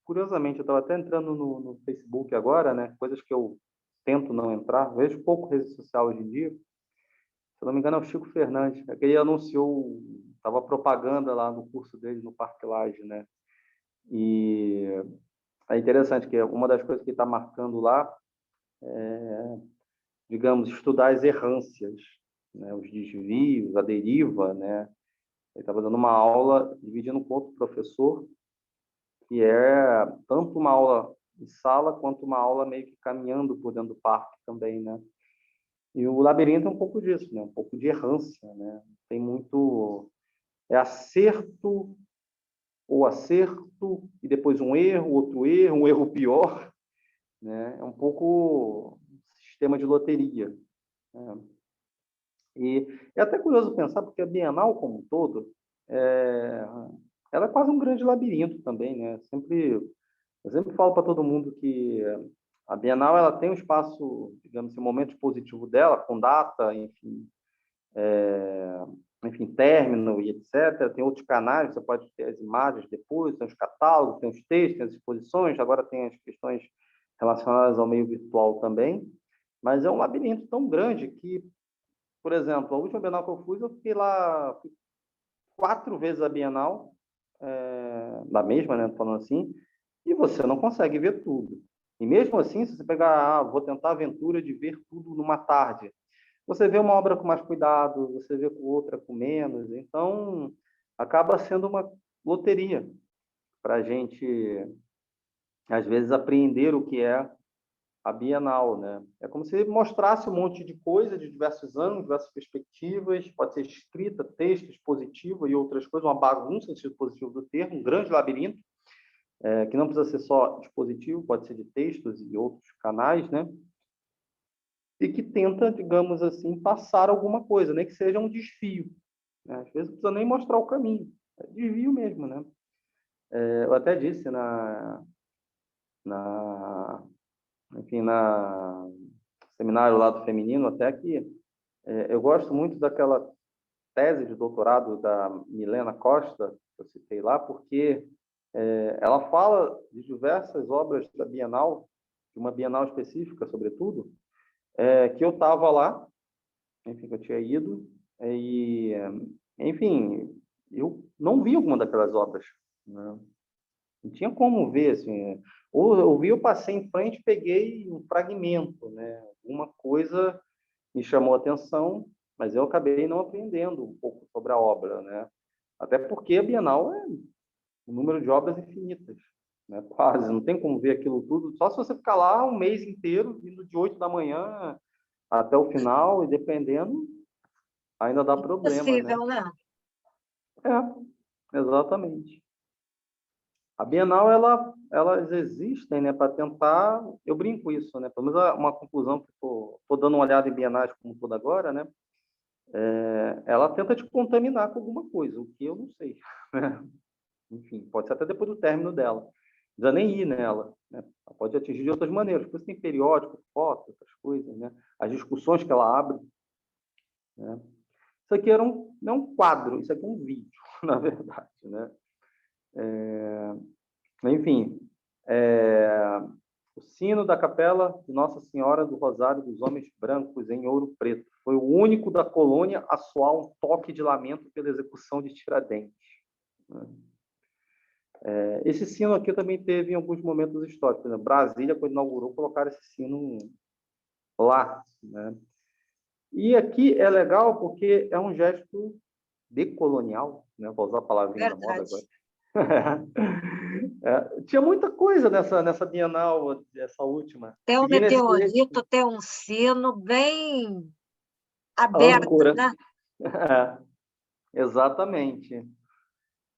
curiosamente, eu estava até entrando no Facebook agora, né? Coisas que eu tento não entrar. Vejo pouco rede social hoje em dia. Se eu não me engano, é o Chico Fernandes. Ele anunciou, estava propaganda lá no curso dele no Parque Lage, né? E é interessante que uma das coisas que está marcando lá, digamos, estudar as errâncias, né? Os desvios, a deriva, né? Ele estava dando uma aula, dividindo com outro professor, que é tanto uma aula em sala, quanto uma aula meio que caminhando por dentro do parque também, né? E o labirinto é um pouco disso, né? Um pouco de errância, né? Tem muito... acerto ou acerto, e depois um erro, um erro pior, né? É um pouco sistema de loteria, né? E é até curioso pensar, porque a Bienal como um todo, ela é quase um grande labirinto também, né? Sempre Eu sempre falo para todo mundo que a Bienal ela tem um espaço, digamos assim, um momento positivo dela, com data, enfim, término e etc. Tem outros canais, você pode ter as imagens depois, tem os catálogos, tem os textos, tem as exposições, agora tem as questões relacionadas ao meio virtual também, mas é um labirinto tão grande que, por exemplo, a última Bienal que eu fiquei lá 4 vezes a Bienal, da mesma, né, falando assim, e você não consegue ver tudo. E mesmo assim, se você pegar, vou tentar a aventura de ver tudo numa tarde, você vê uma obra com mais cuidado, você vê com outra com menos, então acaba sendo uma loteria para a gente, às vezes, apreender o que é a Bienal, né? É como se mostrasse um monte de coisa de diversos ângulos, diversas perspectivas, pode ser escrita, texto, expositivo e outras coisas, uma bagunça no sentido positivo do termo, um grande labirinto, que não precisa ser só dispositivo, pode ser de textos e outros canais, né? E que tenta, digamos assim, passar alguma coisa, nem que seja um desfio, né? Às vezes não precisa nem mostrar o caminho, é desvio mesmo, né? Eu até disse na enfim, na seminário lá do feminino, até que eu gosto muito daquela tese de doutorado da Milena Costa, que eu citei lá, porque ela fala de diversas obras da Bienal, de uma Bienal específica, sobretudo, que eu estava lá, enfim, que eu tinha ido, e, enfim, eu não vi alguma daquelas obras, né? Não tinha como ver, assim, ou eu vi, eu passei em frente, peguei um fragmento, né? Uma coisa me chamou a atenção, mas eu acabei não aprendendo um pouco sobre a obra, né? Até porque a Bienal é um número de obras infinitas, né? Quase, não tem como ver aquilo tudo, só se você ficar lá um mês inteiro, indo de 8 da manhã até o final, e dependendo, ainda dá problema, né? Possível, né? Exatamente. A Bienal, elas existem, né, para tentar, eu brinco isso, né, pelo menos uma conclusão que estou dando uma olhada em bienais como toda agora, né, ela tenta te contaminar com alguma coisa, o que eu não sei, né? Enfim, pode ser até depois do término dela, não precisa nem ir nela, né? Ela pode atingir de outras maneiras, por isso tem periódico, foto, outras coisas, né, as discussões que ela abre, né? Isso aqui não é um quadro, isso aqui é um vídeo, na verdade, né? Enfim, o sino da capela de Nossa Senhora do Rosário dos Homens Brancos, em Ouro Preto. Foi o único da colônia a soar um toque de lamento pela execução de Tiradentes. Esse sino aqui também teve em alguns momentos históricos. Por exemplo, Brasília, quando inaugurou, colocaram esse sino lá, né? E aqui é legal porque é um gesto decolonial, né? Vou usar a palavrinha da moda Verdade. agora. Tinha muita coisa nessa Bienal, essa última. Tem um Seguir nesse meteorito, tem um sino bem aberto, âncora. né? Exatamente.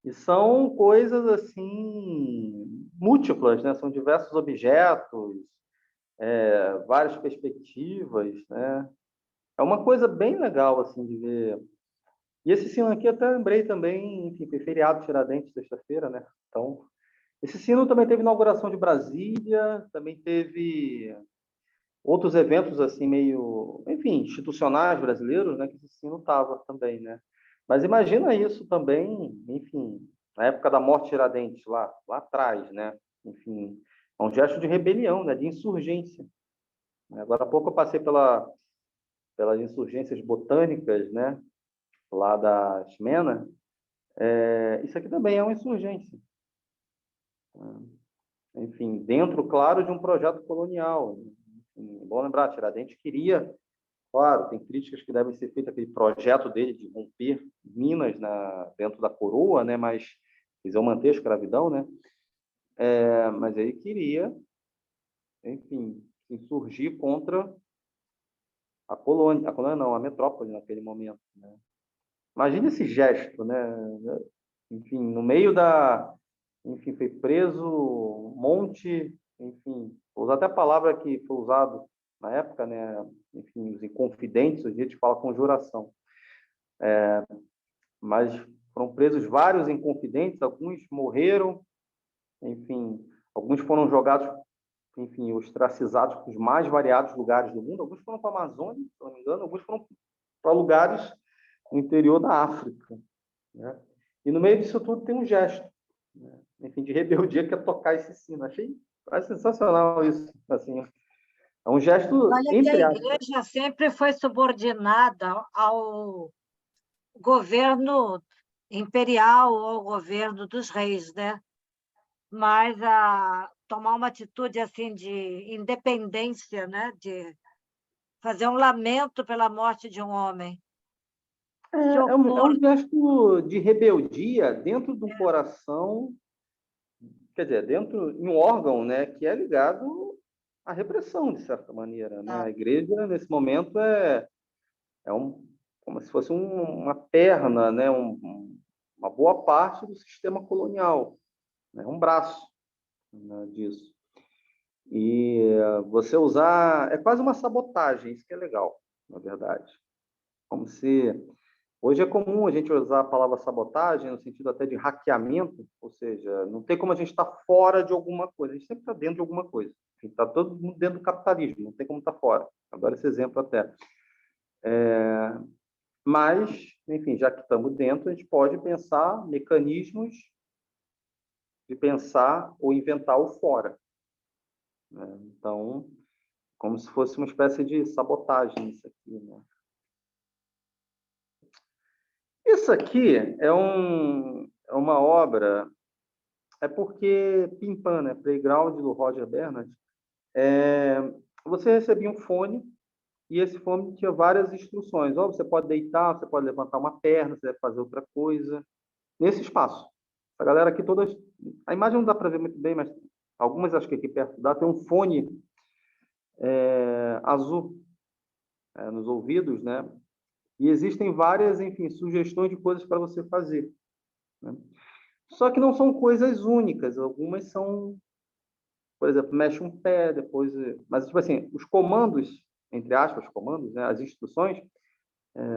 E são coisas assim múltiplas, né? São diversos objetos, várias perspectivas, né? É uma coisa bem legal assim de ver. E esse sino aqui até lembrei também, enfim, foi feriado Tiradentes, sexta-feira, né? Então, esse sino também teve inauguração de Brasília, também teve outros eventos assim meio, enfim, institucionais brasileiros, né, que esse sino estava também, né? Mas imagina isso também, enfim, na época da morte de Tiradentes, lá atrás, né? Enfim, é um gesto de rebelião, né, de insurgência. Agora há pouco eu passei pelas insurgências botânicas, né, lá da Ximena. Isso aqui também é uma insurgência. Enfim, dentro, claro, de um projeto colonial. Enfim, é bom lembrar, Tiradentes queria, claro, tem críticas que devem ser feitas aquele projeto dele de romper Minas dentro da coroa, né? Mas quiser manter a escravidão, né? Mas ele queria, enfim, insurgir contra a colônia não, a metrópole naquele momento, né? Imagina esse gesto, né? Enfim, no meio enfim, foi preso um monte, enfim, vou usar até a palavra que foi usado na época, né? Enfim, os inconfidentes, hoje a gente fala conjuração. Mas foram presos vários inconfidentes, alguns morreram, enfim, Alguns foram jogados, enfim, ostracizados para os mais variados lugares do mundo. Alguns foram para a Amazônia, se não me engano. Alguns foram para lugares no interior da África, né? E no meio disso tudo tem um gesto, né? Enfim, de rebeldia, que é tocar esse sino. Achei sensacional isso. Assim, é um gesto, Olha que entre a aspas. igreja sempre foi subordinada ao governo imperial ou ao governo dos reis, né? Mas tomar uma atitude assim de independência, né? De fazer um lamento pela morte de um homem, se É opor. um gesto de rebeldia dentro do coração, quer dizer, dentro em um órgão, né, que é ligado à repressão, de certa maneira, né? A igreja, nesse momento, como se fosse uma perna, né, uma boa parte do sistema colonial, né, um braço, né, disso. E você usar... É quase uma sabotagem, isso que é legal, na verdade. Como se... Hoje é comum a gente usar a palavra sabotagem no sentido até de hackeamento, ou seja, não tem como a gente estar fora de alguma coisa, a gente sempre está dentro de alguma coisa. Está todo mundo dentro do capitalismo, não tem como estar fora. Adoro esse exemplo até. Mas, enfim, já que estamos dentro, a gente pode pensar mecanismos de pensar ou inventar o fora, né? Então, como se fosse uma espécie de sabotagem isso aqui, né? Isso aqui é uma obra, é porque Pimpan, né, Playground do Roger Bernard, você recebia um fone e esse fone tinha várias instruções. Ó, você pode deitar, você pode levantar uma perna, você deve fazer outra coisa nesse espaço. A galera aqui todas, a imagem não dá para ver muito bem, mas algumas acho que aqui perto dá, tem um fone azul nos ouvidos, né? E existem várias, enfim, sugestões de coisas para você fazer, né? Só que não são coisas únicas. Algumas são, por exemplo, mexe um pé, depois... Mas, tipo assim, os comandos, entre aspas, comandos, né, as instruções,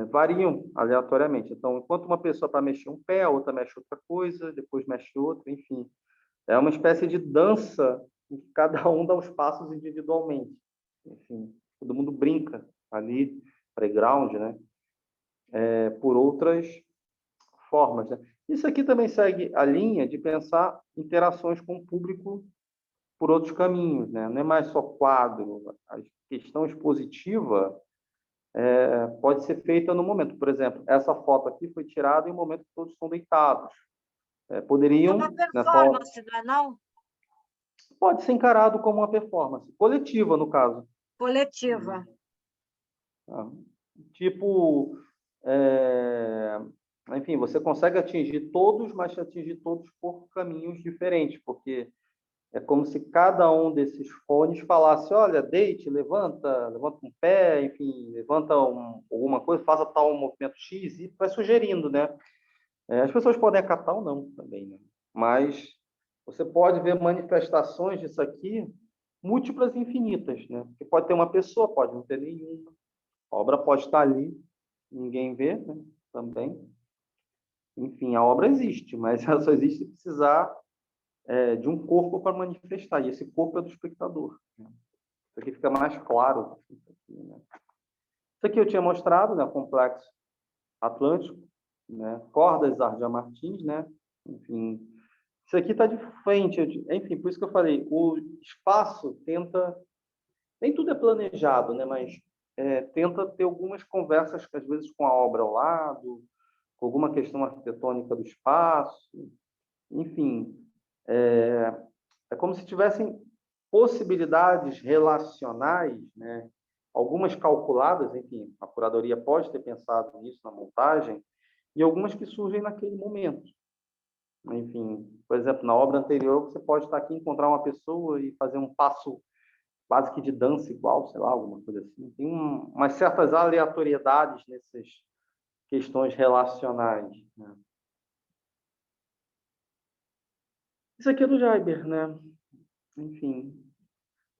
variam aleatoriamente. Então, enquanto uma pessoa para mexer um pé, a outra mexe outra coisa, depois mexe outra, enfim. É uma espécie de dança em que cada um dá os passos individualmente. Enfim, todo mundo brinca ali, playground, né? Por outras formas, né? Isso aqui também segue a linha de pensar interações com o público por outros caminhos, né? Não é mais só quadro. A questão expositiva pode ser feita no momento. Por exemplo, essa foto aqui foi tirada em um momento que todos estão deitados. É uma Poderiam, nessa hora, performance, não é não? pode ser encarado como uma performance coletiva, no caso. Coletiva. Tá? Tipo, enfim, você consegue atingir todos, mas atingir todos por caminhos diferentes, porque é como se cada um desses fones falasse: olha, deite, levanta um pé, enfim, levanta alguma coisa, faça tal movimento X, e vai sugerindo, né? As pessoas podem acatar ou não também, né? Mas você pode ver manifestações disso aqui múltiplas e infinitas, né? Porque pode ter uma pessoa, pode não ter nenhuma. A obra pode estar ali, ninguém vê, né? Também. Enfim, a obra existe, mas ela só existe se precisar de um corpo para manifestar, e esse corpo é do espectador, né? Isso aqui fica mais claro. Isso aqui, né? Isso aqui eu tinha mostrado, né? Complexo Atlântico, né? Cordas Ardia Martins, né? Enfim, isso aqui está de frente, enfim, por isso que eu falei, o espaço tenta, nem tudo é planejado, né? Mas tenta ter algumas conversas, às vezes, com a obra ao lado, com alguma questão arquitetônica do espaço, enfim, é como se tivessem possibilidades relacionais, né? Algumas calculadas, enfim, a curadoria pode ter pensado nisso na montagem, e algumas que surgem naquele momento. Enfim, por exemplo, na obra anterior, você pode estar aqui, encontrar uma pessoa e fazer um passo quase que de dança igual, sei lá, alguma coisa assim. Tem umas certas aleatoriedades nessas questões relacionais, né? Isso aqui é do Jaiber, né? Enfim,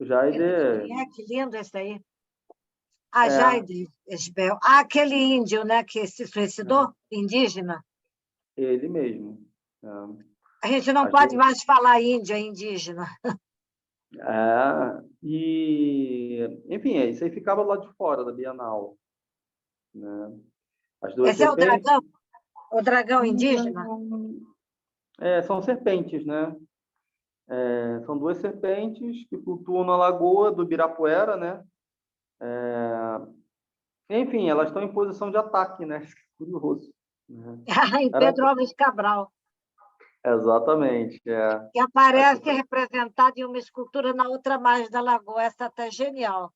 o Jaiber Que lindo esse aí. A é Jaide Esbel. Ah, aquele índio, né, que se suicidou, indígena. ele mesmo. A gente não Às pode vezes, mais falar Índia, indígena. enfim, isso aí ficava lá de fora da Bienal, né? As duas Esse é serpentes. o dragão indígena? São serpentes, né? São duas serpentes que flutuam na lagoa do Ibirapuera, né? Enfim, elas estão em posição de ataque, né? Curioso, né? Em Era... Pedro Alves Cabral, Exatamente. que aparece representado em uma escultura na outra margem da lagoa. Essa está genial.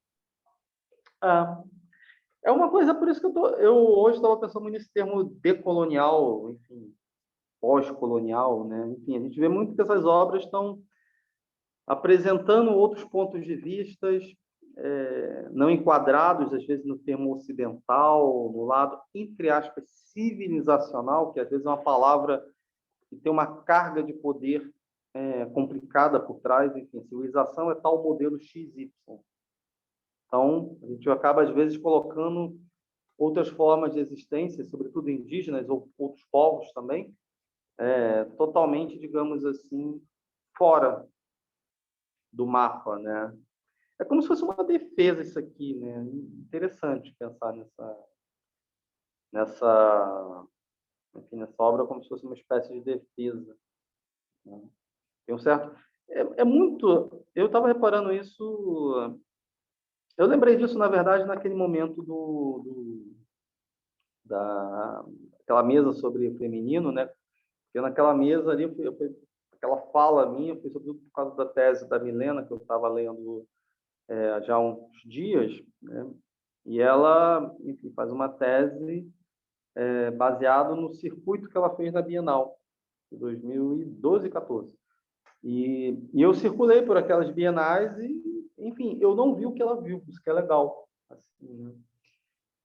É uma coisa, por isso que eu hoje estava pensando nesse termo decolonial, enfim, pós-colonial, né? Enfim, a gente vê muito que essas obras estão apresentando outros pontos de vistas, não enquadrados, às vezes, no termo ocidental, no lado, entre aspas, civilizacional, que às vezes é uma palavra que tem uma carga de poder complicada por trás. Enfim, civilização é tal modelo XY. Então, a gente acaba, às vezes, colocando outras formas de existência, sobretudo indígenas ou outros povos também, totalmente, digamos assim, fora do mapa, né? É como se fosse uma defesa isso aqui, né? Interessante pensar nessa, enfim, nessa obra como se fosse uma espécie de defesa, né? Tem um certo... muito... Eu estava reparando isso... Eu lembrei disso, na verdade, naquele momento daquela mesa sobre o feminino, né? Porque naquela mesa ali, aquela fala minha foi sobretudo por causa da tese da Milena, que eu estava lendo já há uns dias, né? E ela, enfim, faz uma tese baseado no circuito que ela fez na Bienal, de 2012 e 14. E eu circulei por aquelas bienais e, enfim, eu não vi o que ela viu, isso que é legal. Assim, né?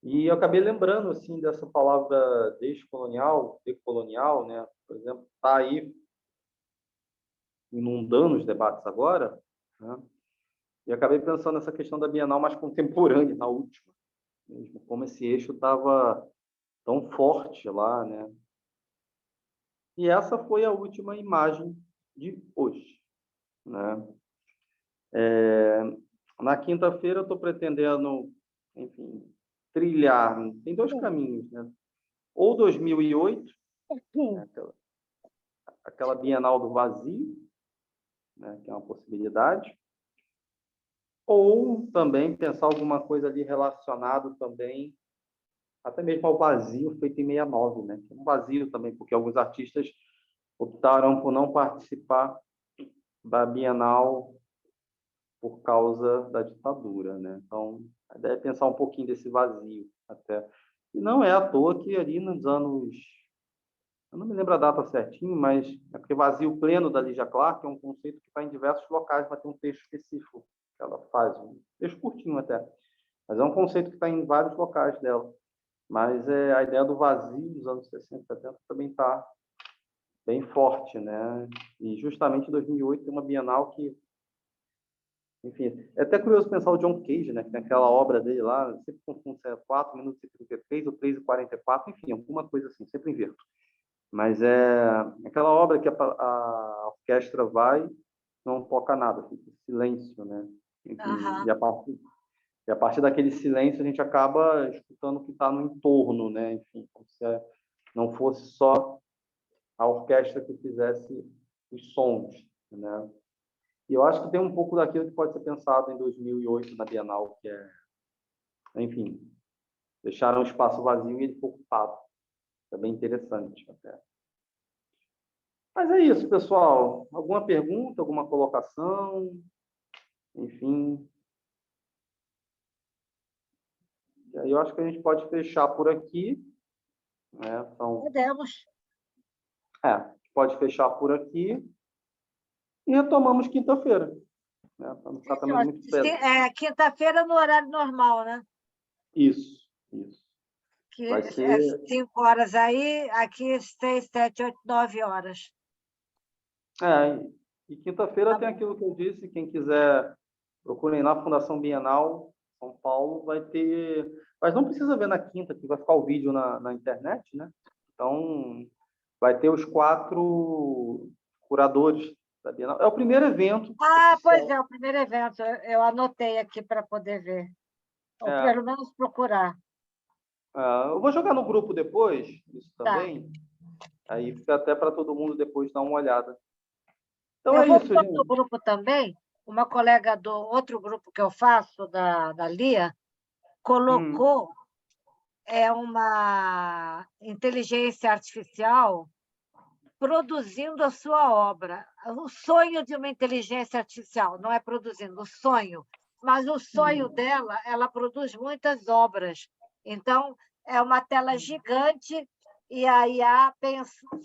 E eu acabei lembrando, assim, dessa palavra descolonial, decolonial, né? Por exemplo, está aí inundando os debates agora, né? E acabei pensando nessa questão da Bienal mais contemporânea, na última, mesmo, como esse eixo estava tão forte lá, né? E essa foi a última imagem de hoje, né? Na quinta-feira eu estou pretendendo, enfim, trilhar, tem dois caminhos, né? Ou 2008, né? Aquela Bienal do Vazio, né? Que é uma possibilidade, ou também pensar alguma coisa ali relacionado também até mesmo ao vazio feito em 69, né? Um vazio também, porque alguns artistas optaram por não participar da Bienal por causa da ditadura, né? Então, a ideia é pensar um pouquinho desse vazio até. E não é à toa que ali nos anos... Eu não me lembro a data certinho, mas é porque Vazio Pleno, da Lígia Clark, é um conceito que está em diversos locais, mas tem um texto específico que ela faz, um texto curtinho até. Mas é um conceito que está em vários locais dela. Mas a ideia do vazio nos anos 60, 70 também está bem forte, né? E justamente em 2008 tem uma Bienal que, enfim, é até curioso pensar o John Cage, né? Que tem aquela obra dele lá, sempre confundo se é 4 minutos e 33 ou 3 e 44, enfim, alguma coisa assim, sempre inverto. Mas é aquela obra que a orquestra vai, não toca nada, fica silêncio, né? Enfim, Aham. e a partir daquele silêncio a gente acaba escutando o que está no entorno, né? Enfim, como se não fosse só a orquestra que fizesse os sons, né? E eu acho que tem um pouco daquilo que pode ser pensado em 2008 na Bienal, que é, enfim, deixaram o espaço vazio e ele foi ocupado. É bem interessante até. Mas é isso, pessoal. Alguma pergunta, alguma colocação? Enfim. E aí eu acho que a gente pode fechar por aqui, né? Então, Podemos. pode fechar por aqui e retomamos quinta-feira, né? Para não ficar Sim, também muito pesado. quinta-feira no horário normal, né? Isso, isso. Que Vai é ser... 5 horas aí, aqui 6, 7, 8, 9 horas. E quinta-feira Tá tem bom. aquilo que eu disse, quem quiser, procurem lá, Fundação Bienal, São Paulo, vai ter... Mas não precisa ver na quinta, que vai ficar o vídeo na internet, né? Então, vai ter os 4 curadores da Bienal. É o primeiro evento. Ah, oficial. pois é, o primeiro evento. Eu anotei aqui para poder ver. Ou É. pelo menos procurar. Eu vou jogar no grupo depois, isso Tá. também. Aí fica até para todo mundo depois dar uma olhada. Então Eu é vou isso, pôr no gente. grupo também. Uma colega do outro grupo que eu faço, da Lia, colocou uma inteligência artificial produzindo a sua obra. O sonho de uma inteligência artificial não é produzindo, o sonho. Mas o sonho dela, ela produz muitas obras. Então, é uma tela gigante e a IA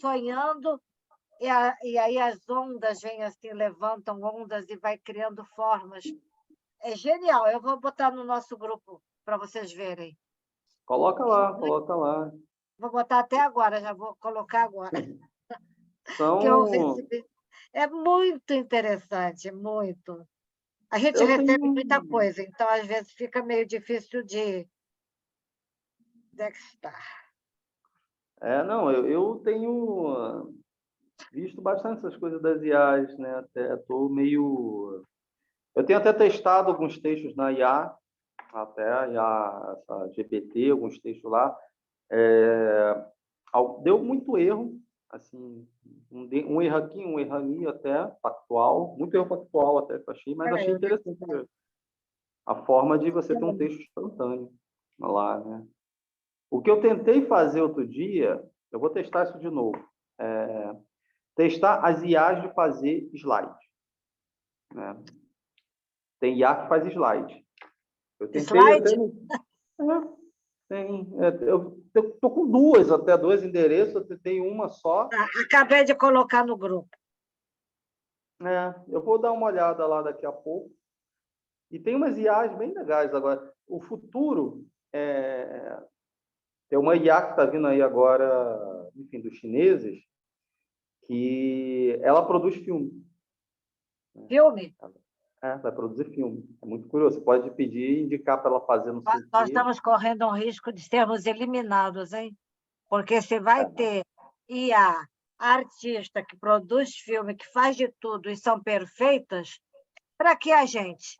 sonhando, e aí as ondas vêm assim, levantam ondas e vai criando formas. É genial. Eu vou botar no nosso grupo para vocês verem. Coloca lá, coloca lá. Vou botar até agora, já vou colocar agora. Que eu São... recebi. É muito interessante, muito. A gente Eu recebe tenho... muita coisa, então às vezes fica meio difícil de dextar. Não, eu tenho visto bastante essas coisas das IAs, né? Até estou meio... Eu tenho até testado alguns textos na IA, até a IA, essa GPT, alguns textos lá. Deu muito erro, assim, um erro aqui, um erro ali, até factual, muito erro factual até que eu achei, mas achei interessante a forma de você ter um texto instantâneo lá, né? O que eu tentei fazer outro dia, eu vou testar isso de novo, testar as IAs de fazer slide, né? Tem IA que faz slide. Eu tentei Slide? eu estou com dois endereços, eu tentei uma só. Acabei de colocar no grupo. Eu vou dar uma olhada lá daqui a pouco. E tem umas IAs bem legais agora. O futuro tem uma IA que está vindo aí agora, enfim, dos chineses, que ela produz filme. Filme? Vai produzir filme. É muito curioso. Você pode pedir, indicar para ela fazer não sei o Nós quê. estamos correndo um risco de sermos eliminados, hein? Porque se vai ter IA, artista que produz filme, que faz de tudo e são perfeitas, para que a gente?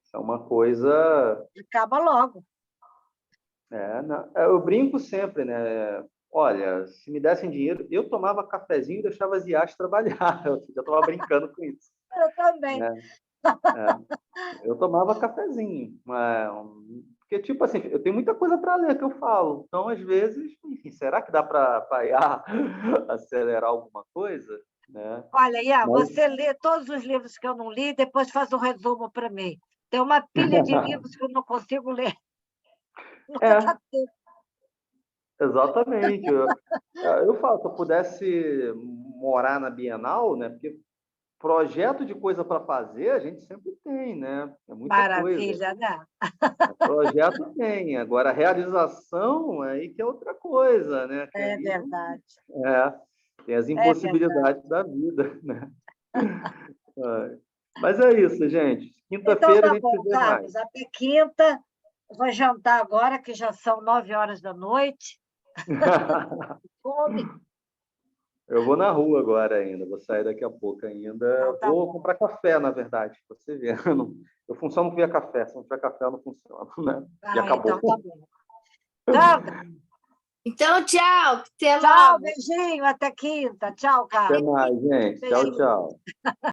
Isso é uma coisa... Acaba logo. Eu brinco sempre, né? Olha, se me dessem dinheiro, eu tomava cafezinho e deixava as IAs trabalhar. Eu já estava brincando com isso. Eu também. Eu tomava cafezinho. Porque, tipo assim, eu tenho muita coisa para ler que eu falo. Então, às vezes, enfim, será que dá para a IA acelerar alguma coisa? Né? Olha, Iá, você lê todos os livros que eu não li e depois faz um resumo para mim. Tem uma pilha de livros que eu não consigo ler. Nunca dá tempo. Exatamente. Eu falo, se eu pudesse morar na Bienal, né? Porque projeto de coisa para fazer a gente sempre tem, né? É muita coisa. Maravilha, né? Projeto tem. Agora, a realização aí que é outra coisa, né? Que É aí verdade. tem as É verdade. impossibilidades da vida, né? Mas é isso, gente. Então, Quinta-feira a tá gente se bom, vê mais. Carlos. Até quinta. Vou jantar agora, que já são 9 horas da noite. Fome. Eu vou na rua agora ainda, vou sair daqui a pouco ainda. Então, tá Vou bom. comprar café, na verdade, pra você ver. Eu funciono via café, se não tiver café, eu não funciona, né? E acabou. Então, tá bom. Tchau, Então, tchau. Até tchau, logo. beijinho, até quinta. Tchau, Até Carlos. mais, gente. Tchau, Beijinho. tchau.